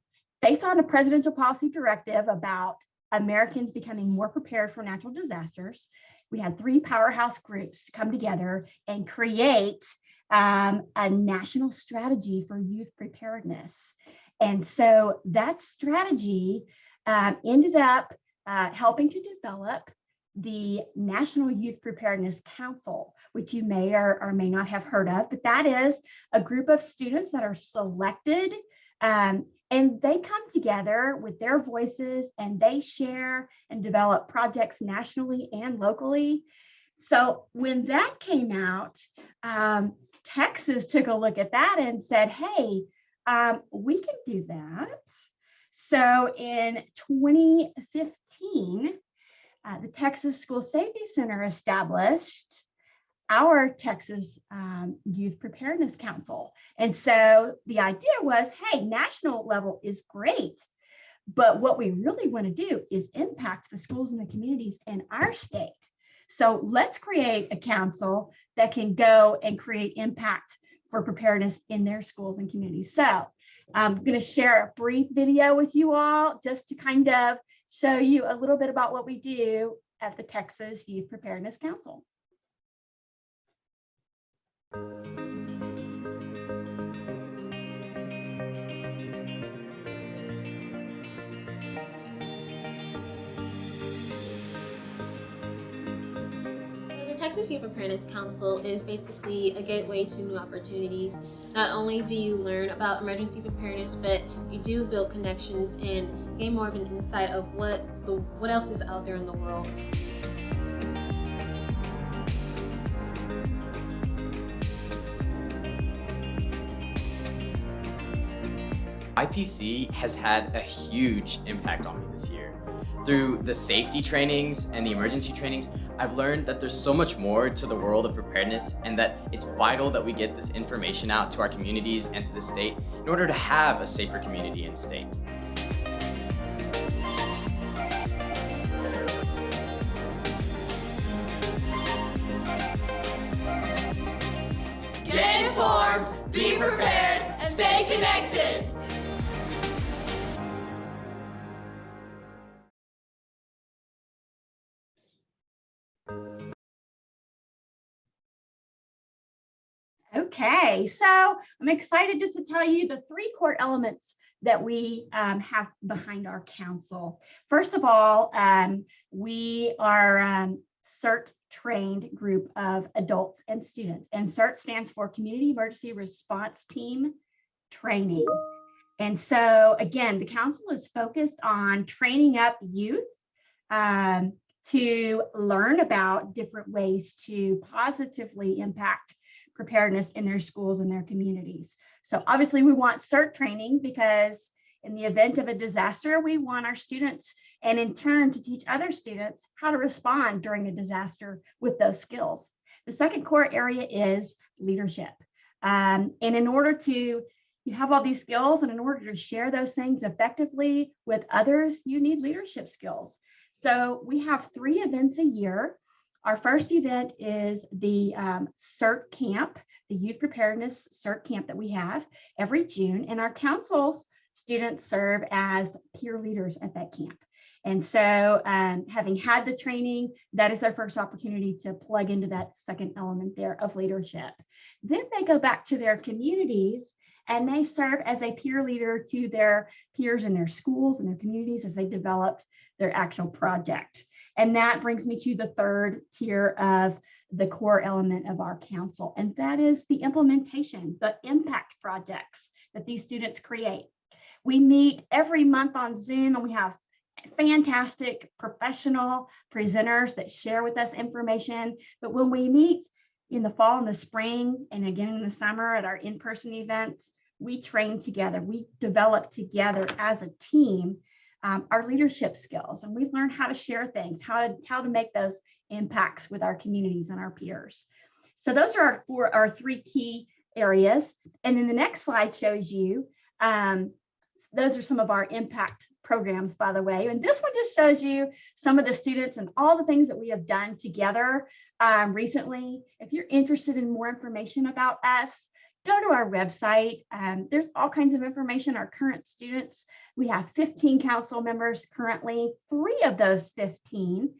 based on a presidential policy directive about Americans becoming more prepared for natural disasters, we had 3 powerhouse groups come together and create a national strategy for youth preparedness. And so that strategy ended up helping to develop the National Youth Preparedness Council, which you may or may not have heard of, but that is a group of students that are selected and they come together with their voices and they share and develop projects nationally and locally. So when that came out, Texas took a look at that and said, hey, we can do that. So in 2015, the Texas School Safety Center established our Texas Youth Preparedness Council. And so the idea was, hey, national level is great, but what we really want to do is impact the schools and the communities in our state. So let's create a council that can go and create impact for preparedness in their schools and communities. So I'm going to share a brief video with you all just to kind of show you a little bit about what we do at the Texas Youth Preparedness Council. The Texas Youth Preparedness Council is basically a gateway to new opportunities. Not only do you learn about emergency preparedness, but you do build connections and gain more of an insight of what else is out there in the world. IPC has had a huge impact on me this year. Through the safety trainings and the emergency trainings, I've learned that there's so much more to the world of preparedness and that it's vital that we get this information out to our communities and to the state in order to have a safer community and state. Get informed, be prepared, and stay connected. Okay, so I'm excited just to tell you the 3 core elements that we have behind our council. First of all, we are CERT trained group of adults and students, and CERT stands for Community Emergency Response Team Training. And so again, the council is focused on training up youth to learn about different ways to positively impact preparedness in their schools and their communities. So obviously we want CERT training because in the event of a disaster, we want our students and in turn to teach other students how to respond during a disaster with those skills. The second core area is leadership. And in order to, you have all these skills, and in order to share those things effectively with others, you need leadership skills. So we have 3 events a year. Our first event is the CERT camp, the Youth Preparedness CERT camp that we have every June, and our council's students serve as peer leaders at that camp. And so having had the training, that is their first opportunity to plug into that second element there of leadership. Then they go back to their communities and they serve as a peer leader to their peers in their schools and their communities as they developed their actual project. And that brings me to the third tier of the core element of our council, and that is the implementation, the impact projects that these students create. We meet every month on Zoom, and we have fantastic professional presenters that share with us information. But when we meet in the fall and the spring, and again in the summer at our in-person events, we train together. We develop together as a team our leadership skills, and we've learned how to share things, how to make those impacts with our communities and our peers. So those are our 3 key areas. And then the next slide shows you, those are some of our impact programs, by the way. And this one just shows you some of the students and all the things that we have done together recently. If you're interested in more information about us, go to our website. There's all kinds of information. Our current students, we have 15 council members currently. 3 of those 15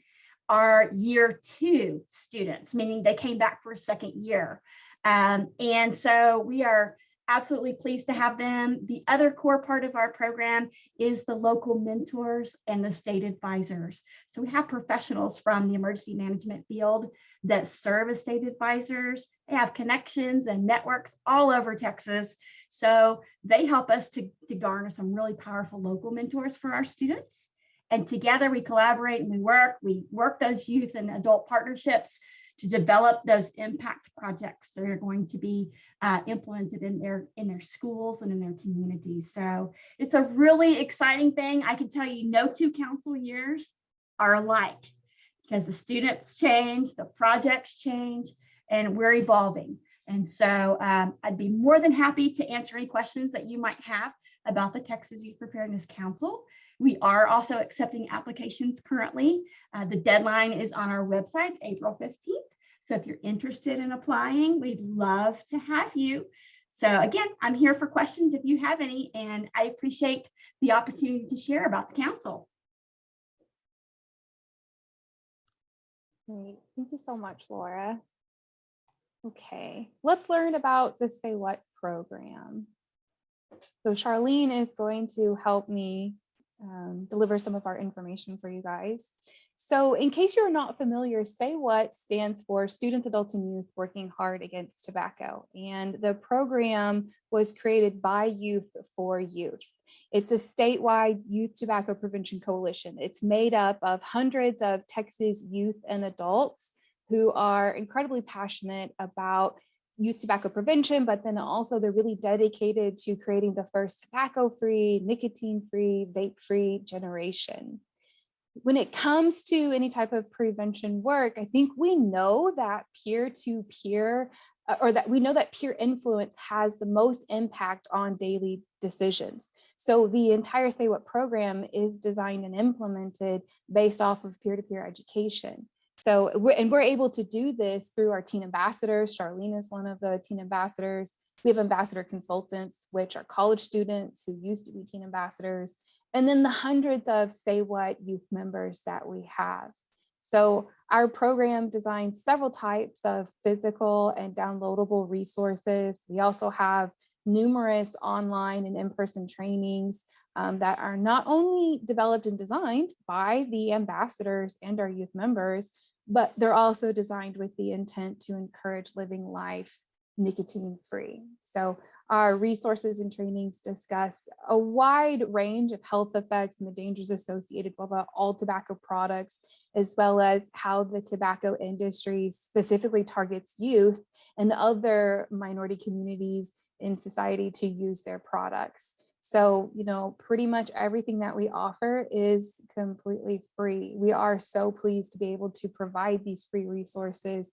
are year 2 students, meaning they came back for a second year. And so we are absolutely pleased to have them. The other core part of our program is the local mentors and the state advisors. So we have professionals from the emergency management field that serve as state advisors. They have connections and networks all over Texas. So they help us to garner some really powerful local mentors for our students. And together we collaborate and we work those youth and adult partnerships to develop those impact projects that are going to be implemented in their schools and in their communities. So it's a really exciting thing. I can tell you no 2 council years are alike because the students change, the projects change, and we're evolving. And so I'd be more than happy to answer any questions that you might have about the Texas Youth Preparedness Council. We are also accepting applications currently. The deadline is on our website, April 15th. So if you're interested in applying, we'd love to have you. So again, I'm here for questions if you have any, and I appreciate the opportunity to share about the council. Great. Thank you so much, Laura. Okay, let's learn about the Say What program. So Charlene is going to help me deliver some of our information for you guys. So in case you're not familiar, Say What stands for Students, Adults, and Youth Working Hard Against Tobacco. And the program was created by Youth for Youth. It's a statewide youth tobacco prevention coalition. It's made up of hundreds of Texas youth and adults who are incredibly passionate about youth tobacco prevention, but then also they're really dedicated to creating the first tobacco-free, nicotine-free, vape-free generation. When it comes to any type of prevention work, I think we know that peer-to-peer, or that we know that peer influence has the most impact on daily decisions. So the entire Say What program is designed and implemented based off of peer-to-peer education. So we're able to do this through our teen ambassadors. Charlene is one of the teen ambassadors. We have ambassador consultants, which are college students who used to be teen ambassadors, and then the hundreds of Say What youth members that we have. So our program designs several types of physical and downloadable resources. We also have numerous online and in-person trainings that are not only developed and designed by the ambassadors and our youth members, but they're also designed with the intent to encourage living life nicotine-free. So our resources and trainings discuss a wide range of health effects and the dangers associated with all tobacco products, as well as how the tobacco industry specifically targets youth and other minority communities in society to use their products. So, pretty much everything that we offer is completely free. We are so pleased to be able to provide these free resources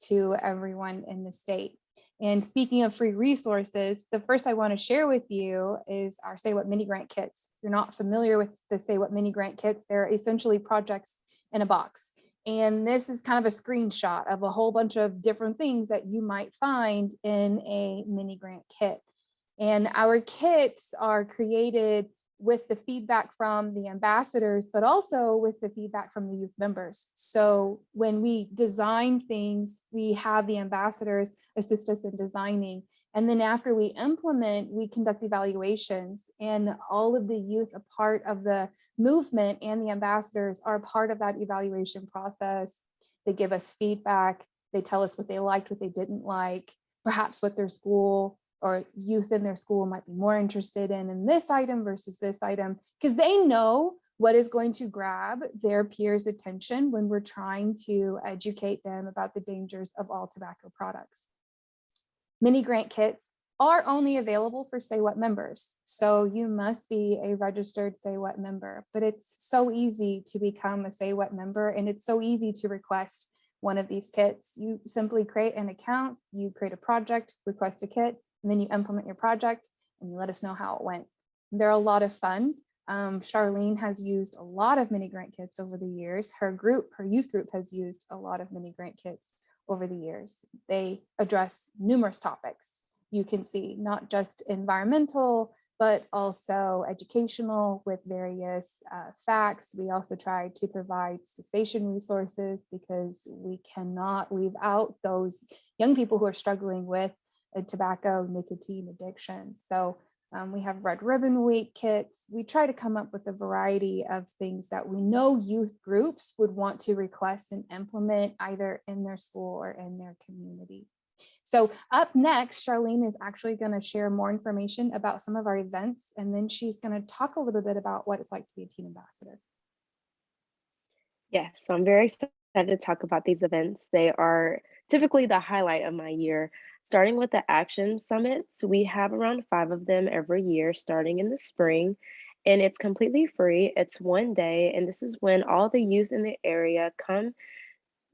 to everyone in the state. And speaking of free resources, the first I want to share with you is our Say What mini grant kits. If you're not familiar with the Say What mini grant kits, they're essentially projects in a box. And this is kind of a screenshot of a whole bunch of different things that you might find in a mini grant kit. And our kits are created with the feedback from the ambassadors, but also with the feedback from the youth members. So when we design things, we have the ambassadors assist us in designing. And then after we implement, we conduct evaluations, and all of the youth, a part of the movement, and the ambassadors are part of that evaluation process. They give us feedback. They tell us what they liked, what they didn't like, perhaps what their school or youth in their school might be more interested in this item versus this item, because they know what is going to grab their peers' attention when we're trying to educate them about the dangers of all tobacco products. Mini grant kits are only available for Say What members. So you must be a registered Say What member, but it's so easy to become a Say What member, and it's so easy to request one of these kits. You simply create an account, you create a project, request a kit, and then you implement your project and you let us know how it went. They're a lot of fun. Charlene has used a lot of mini grant kits over the years. Her youth group has used a lot of mini grant kits over the years. They address numerous topics. You can see not just environmental, but also educational with various facts. We also try to provide cessation resources because we cannot leave out those young people who are struggling with a tobacco nicotine addiction. So we have Red Ribbon Week kits. We try to come up with a variety of things that we know youth groups would want to request and implement either in their school or in their community. So up next, Charlene is actually going to share more information about some of our events, and then she's going to talk a little bit about what it's like to be a teen ambassador. Yes, so I'm very excited to talk about these events. They are typically the highlight of my year. Starting with the Action Summits, we have around 5 of them every year, starting in the spring, and it's completely free. It's one day, and this is when all the youth in the area come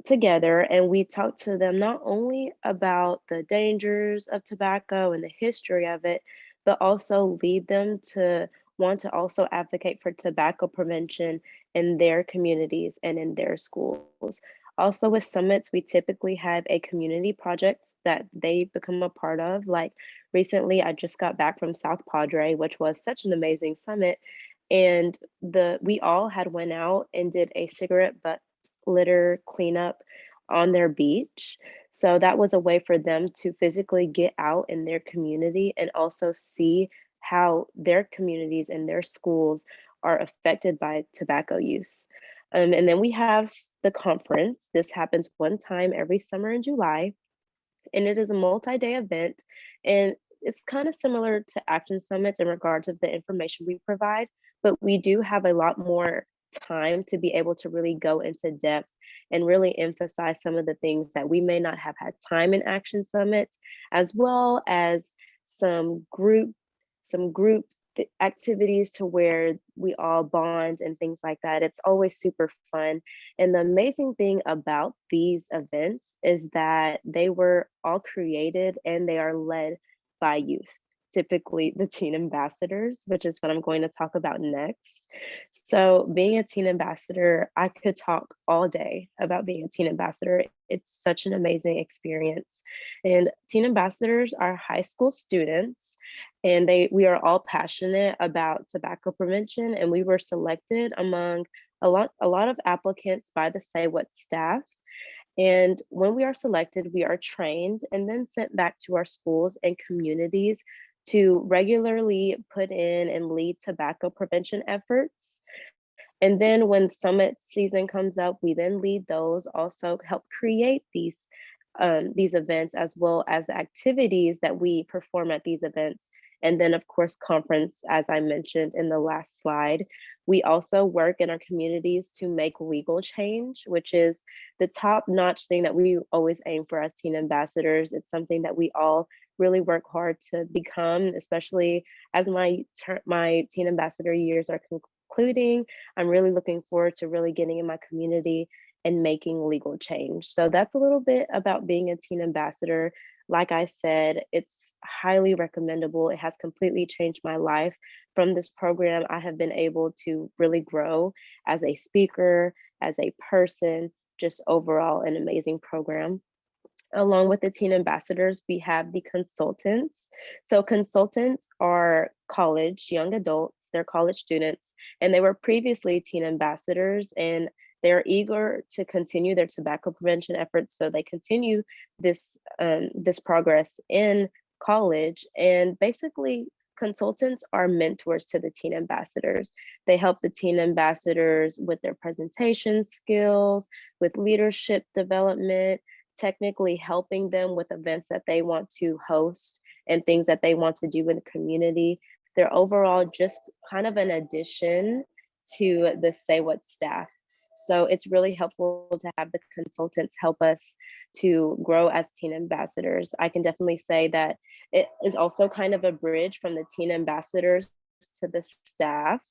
together and we talk to them not only about the dangers of tobacco and the history of it, but also lead them to want to also advocate for tobacco prevention in their communities and in their schools. Also, with summits, we typically have a community project that they become a part of. Like recently, I just got back from South Padre, which was such an amazing summit. And we all had went out and did a cigarette butt litter cleanup on their beach. So that was a way for them to physically get out in their community and also see how their communities and their schools are affected by tobacco use. And then we have the conference. This happens one time every summer in July, and it is a multi-day event. And it's kind of similar to Action Summits in regards of the information we provide, but we do have a lot more time to be able to really go into depth and really emphasize some of the things that we may not have had time in Action Summits, as well as some group activities to where we all bond and things like that. It's always super fun. And the amazing thing about these events is that they were all created and they are led by youth, typically the teen ambassadors, which is what I'm going to talk about next. So being a teen ambassador, I could talk all day about being a teen ambassador. It's such an amazing experience. And teen ambassadors are high school students, and we are all passionate about tobacco prevention, and we were selected among a lot of applicants by the Say What staff. And when we are selected, we are trained and then sent back to our schools and communities to regularly put in and lead tobacco prevention efforts. And then when summit season comes up, we then lead those, also help create these events, as well as the activities that we perform at these events. And then, of course, conference, as I mentioned in the last slide. We also work in our communities to make legal change, which is the top-notch thing that we always aim for as teen ambassadors. It's something that we all really work hard to become, especially as my teen ambassador years are concluding. I'm really looking forward to really getting in my community and making legal change. So that's a little bit about being a teen ambassador. Like I said, it's highly recommendable. It has completely changed my life. From this program, I have been able to really grow as a speaker, as a person, just overall an amazing program. Along with the teen ambassadors, we have the consultants. So consultants are college, young adults, they're college students, and they were previously teen ambassadors, and they're eager to continue their tobacco prevention efforts. So they continue this progress in college. And basically, consultants are mentors to the teen ambassadors. They help the teen ambassadors with their presentation skills, with leadership development, technically helping them with events that they want to host and things that they want to do in the community. They're overall just kind of an addition to the Say What staff. So it's really helpful to have the consultants help us to grow as teen ambassadors. I can definitely say that it is also kind of a bridge from the teen ambassadors to the staff,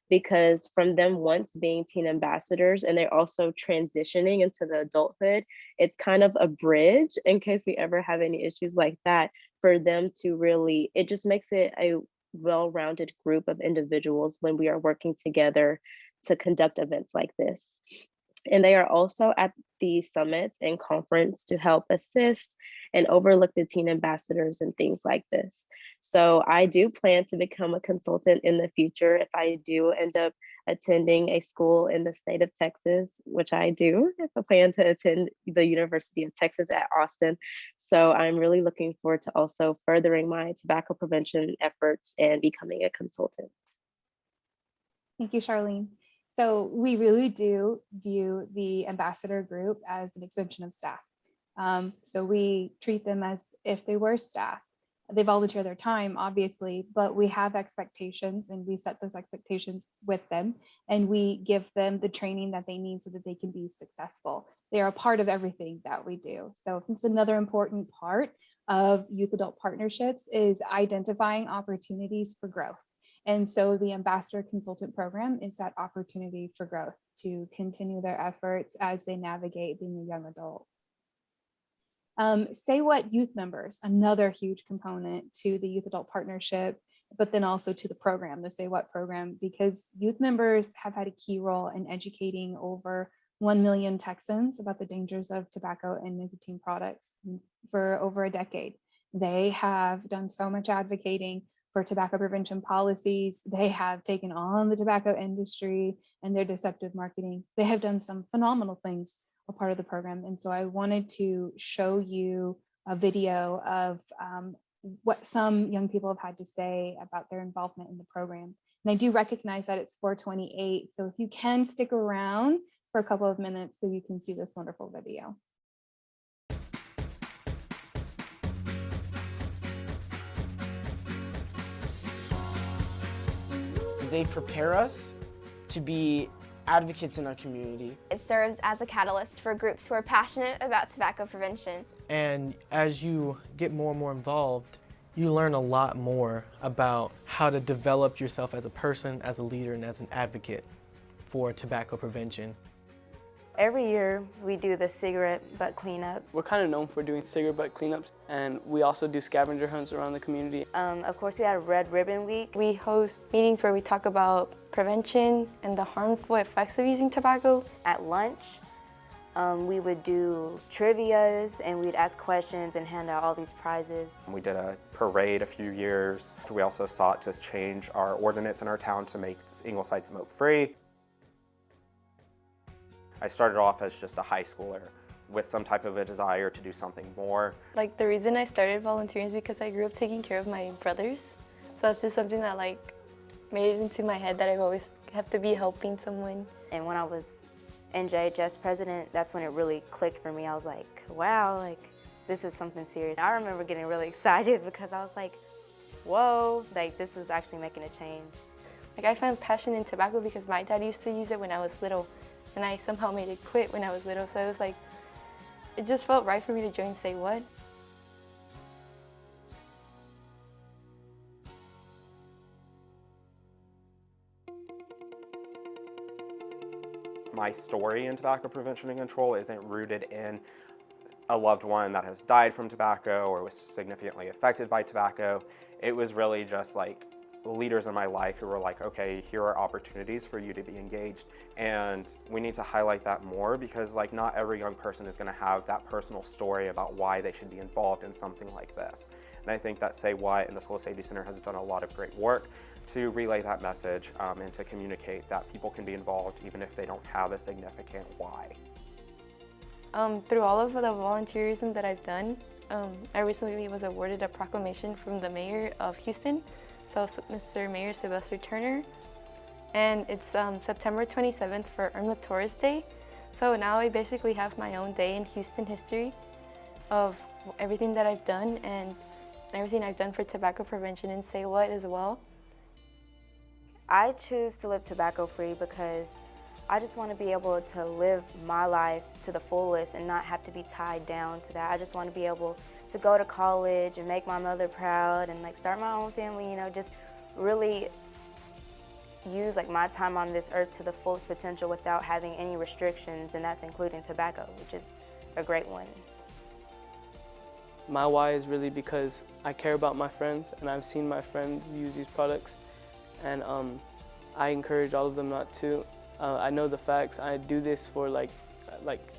because from them once being teen ambassadors and they're also transitioning into the adulthood, it's kind of a bridge in case we ever have any issues like that, for them to really, it just makes it a well-rounded group of individuals when we are working together to conduct events like this. And they are also at the summits and conference to help assist and overlook the teen ambassadors and things like this. So I do plan to become a consultant in the future if I do end up attending a school in the state of Texas, which I do. I plan to attend the University of Texas at Austin. So I'm really looking forward to also furthering my tobacco prevention efforts and becoming a consultant. Thank you, Charlene. So we really do view the ambassador group as an extension of staff. So we treat them as if they were staff. They volunteer their time, obviously, but we have expectations and we set those expectations with them, and we give them the training that they need so that they can be successful. They are a part of everything that we do. So it's another important part of youth adult partnerships is identifying opportunities for growth. And so the Ambassador Consultant Program is that opportunity for growth to continue their efforts as they navigate being a young adult. Say What youth members, another huge component to the Youth Adult Partnership, but then also to the program, the Say What program, because youth members have had a key role in educating over 1 million Texans about the dangers of tobacco and nicotine products for over a decade. They have done so much advocating for tobacco prevention policies. They have taken on the tobacco industry and their deceptive marketing. They have done some phenomenal things a part of the program. And so I wanted to show you a video of what some young people have had to say about their involvement in the program. And I do recognize that it's 4:28. So if you can stick around for a couple of minutes so you can see this wonderful video. They prepare us to be advocates in our community. It serves as a catalyst for groups who are passionate about tobacco prevention. And as you get more and more involved, you learn a lot more about how to develop yourself as a person, as a leader, and as an advocate for tobacco prevention. Every year we do the cigarette butt cleanup. We're kind of known for doing cigarette butt cleanups, and we also do scavenger hunts around the community. Of course, we had Red Ribbon Week. We host meetings where we talk about prevention and the harmful effects of using tobacco. At lunch, we would do trivias and we'd ask questions and hand out all these prizes. We did a parade a few years. We also sought to change our ordinance in our town to make Ingleside smoke-free. I started off as just a high schooler with some type of a desire to do something more. Like the reason I started volunteering is because I grew up taking care of my brothers. So it's just something that like made it into my head that I've always have to be helping someone. And when I was NJHS president, that's when it really clicked for me. I was like, wow, like this is something serious. I remember getting really excited because I was like, whoa, like this is actually making a change. Like I found passion in tobacco because my dad used to use it when I was little, and I somehow made it quit when I was little. So it was like, it just felt right for me to join Say What. My story in tobacco prevention and control isn't rooted in a loved one that has died from tobacco or was significantly affected by tobacco. It was really just like leaders in my life who were like, okay, here are opportunities for you to be engaged, and we need to highlight that more because like not every young person is going to have that personal story about why they should be involved in something like this. And I think that Say What and the School Safety Center has done a lot of great work to relay that message and to communicate that people can be involved even if they don't have a significant why. Through all of the volunteerism that I've done, I recently was awarded a proclamation from the mayor of Houston, so Mr. Mayor Sylvester Turner, and it's September 27th for Irma Torres Day. So now I basically have my own day in Houston history of everything that I've done and everything I've done for tobacco prevention and Say What as well. I choose to live tobacco-free because I just want to be able to live my life to the fullest and not have to be tied down to that. I just want to be able to go to college and make my mother proud and like start my own family, you know, just really use like my time on this earth to the fullest potential without having any restrictions, and that's including tobacco, which is a great one. My why is really because I care about my friends and I've seen my friends use these products, and I encourage all of them not to. I know the facts. I do this for like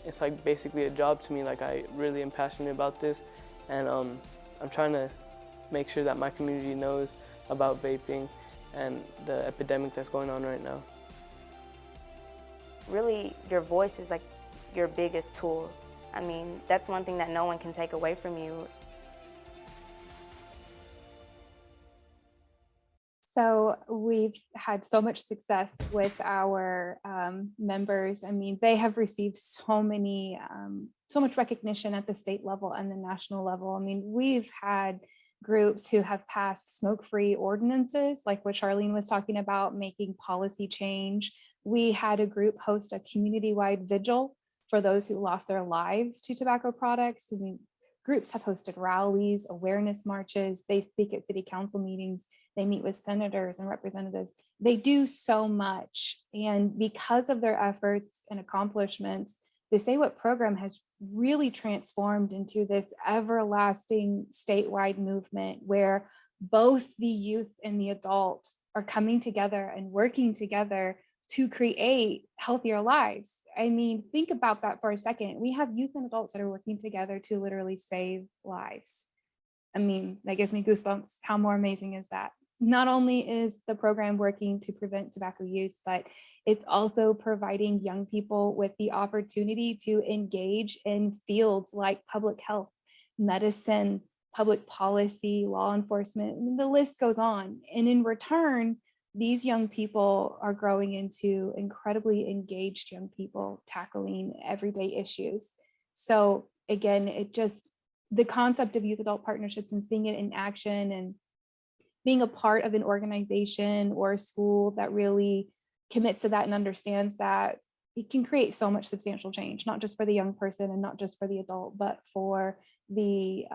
it's like basically a job to me. Like I really am passionate about this, and I'm trying to make sure that my community knows about vaping and the epidemic that's going on right now. Really, your voice is like your biggest tool. I mean, that's one thing that no one can take away from you. So we've had so much success with our members. I mean, they have received so much recognition at the state level and the national level. I mean, we've had groups who have passed smoke-free ordinances, like what Charlene was talking about, making policy change. We had a group host a community-wide vigil for those who lost their lives to tobacco products. I mean, groups have hosted rallies, awareness marches. They speak at city council meetings. They meet with senators and representatives. They do so much. And because of their efforts and accomplishments, the Say What program has really transformed into this everlasting statewide movement where both the youth and the adult are coming together and working together to create healthier lives. I mean, think about that for a second. We have youth and adults that are working together to literally save lives. I mean, that gives me goosebumps. How more amazing is that? Not only is the program working to prevent tobacco use, but it's also providing young people with the opportunity to engage in fields like public health, medicine, public policy, law enforcement, and the list goes on. And in return, these young people are growing into incredibly engaged young people tackling everyday issues. So again, the concept of youth adult partnerships and seeing it in action and being a part of an organization or a school that really commits to that and understands that it can create so much substantial change, not just for the young person and not just for the adult, but for the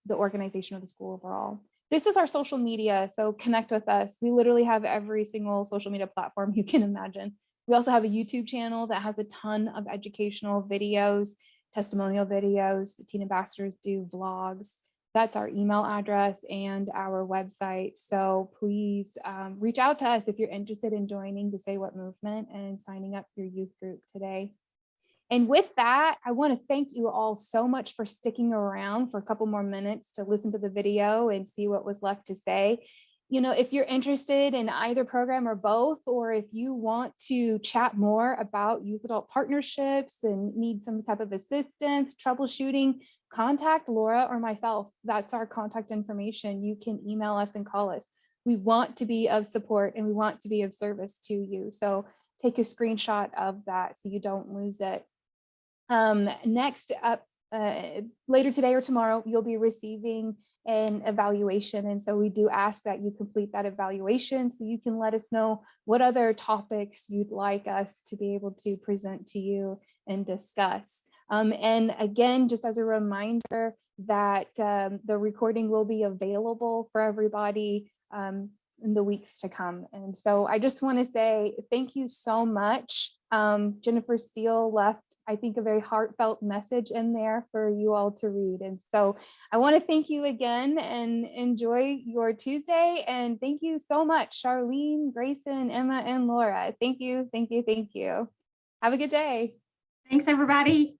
organization or the school overall. This is our social media, so connect with us. We literally have every single social media platform you can imagine. We also have a YouTube channel that has a ton of educational videos, testimonial videos. The teen ambassadors do vlogs. That's our email address and our website. So please reach out to us if you're interested in joining the Say What movement and signing up your youth group today. And with that, I want to thank you all so much for sticking around for a couple more minutes to listen to the video and see what was left to say. if you're interested in either program or both, or if you want to chat more about youth adult partnerships and need some type of assistance, troubleshooting, contact Laura or myself. That's our contact information. You can email us and call us. We want to be of support and we want to be of service to you. So take a screenshot of that so you don't lose it. Next up, later today or tomorrow, you'll be receiving an evaluation. And so we do ask that you complete that evaluation so you can let us know what other topics you'd like us to be able to present to you and discuss. And again, just as a reminder that the recording will be available for everybody in the weeks to come. And so I just want to say thank you so much. Jennifer Steele left, I think, a very heartfelt message in there for you all to read. And so I want to thank you again and enjoy your Tuesday. And thank you so much, Charlene, Grayson, Emma, and Laura. Thank you, thank you, thank you. Have a good day. Thanks, everybody.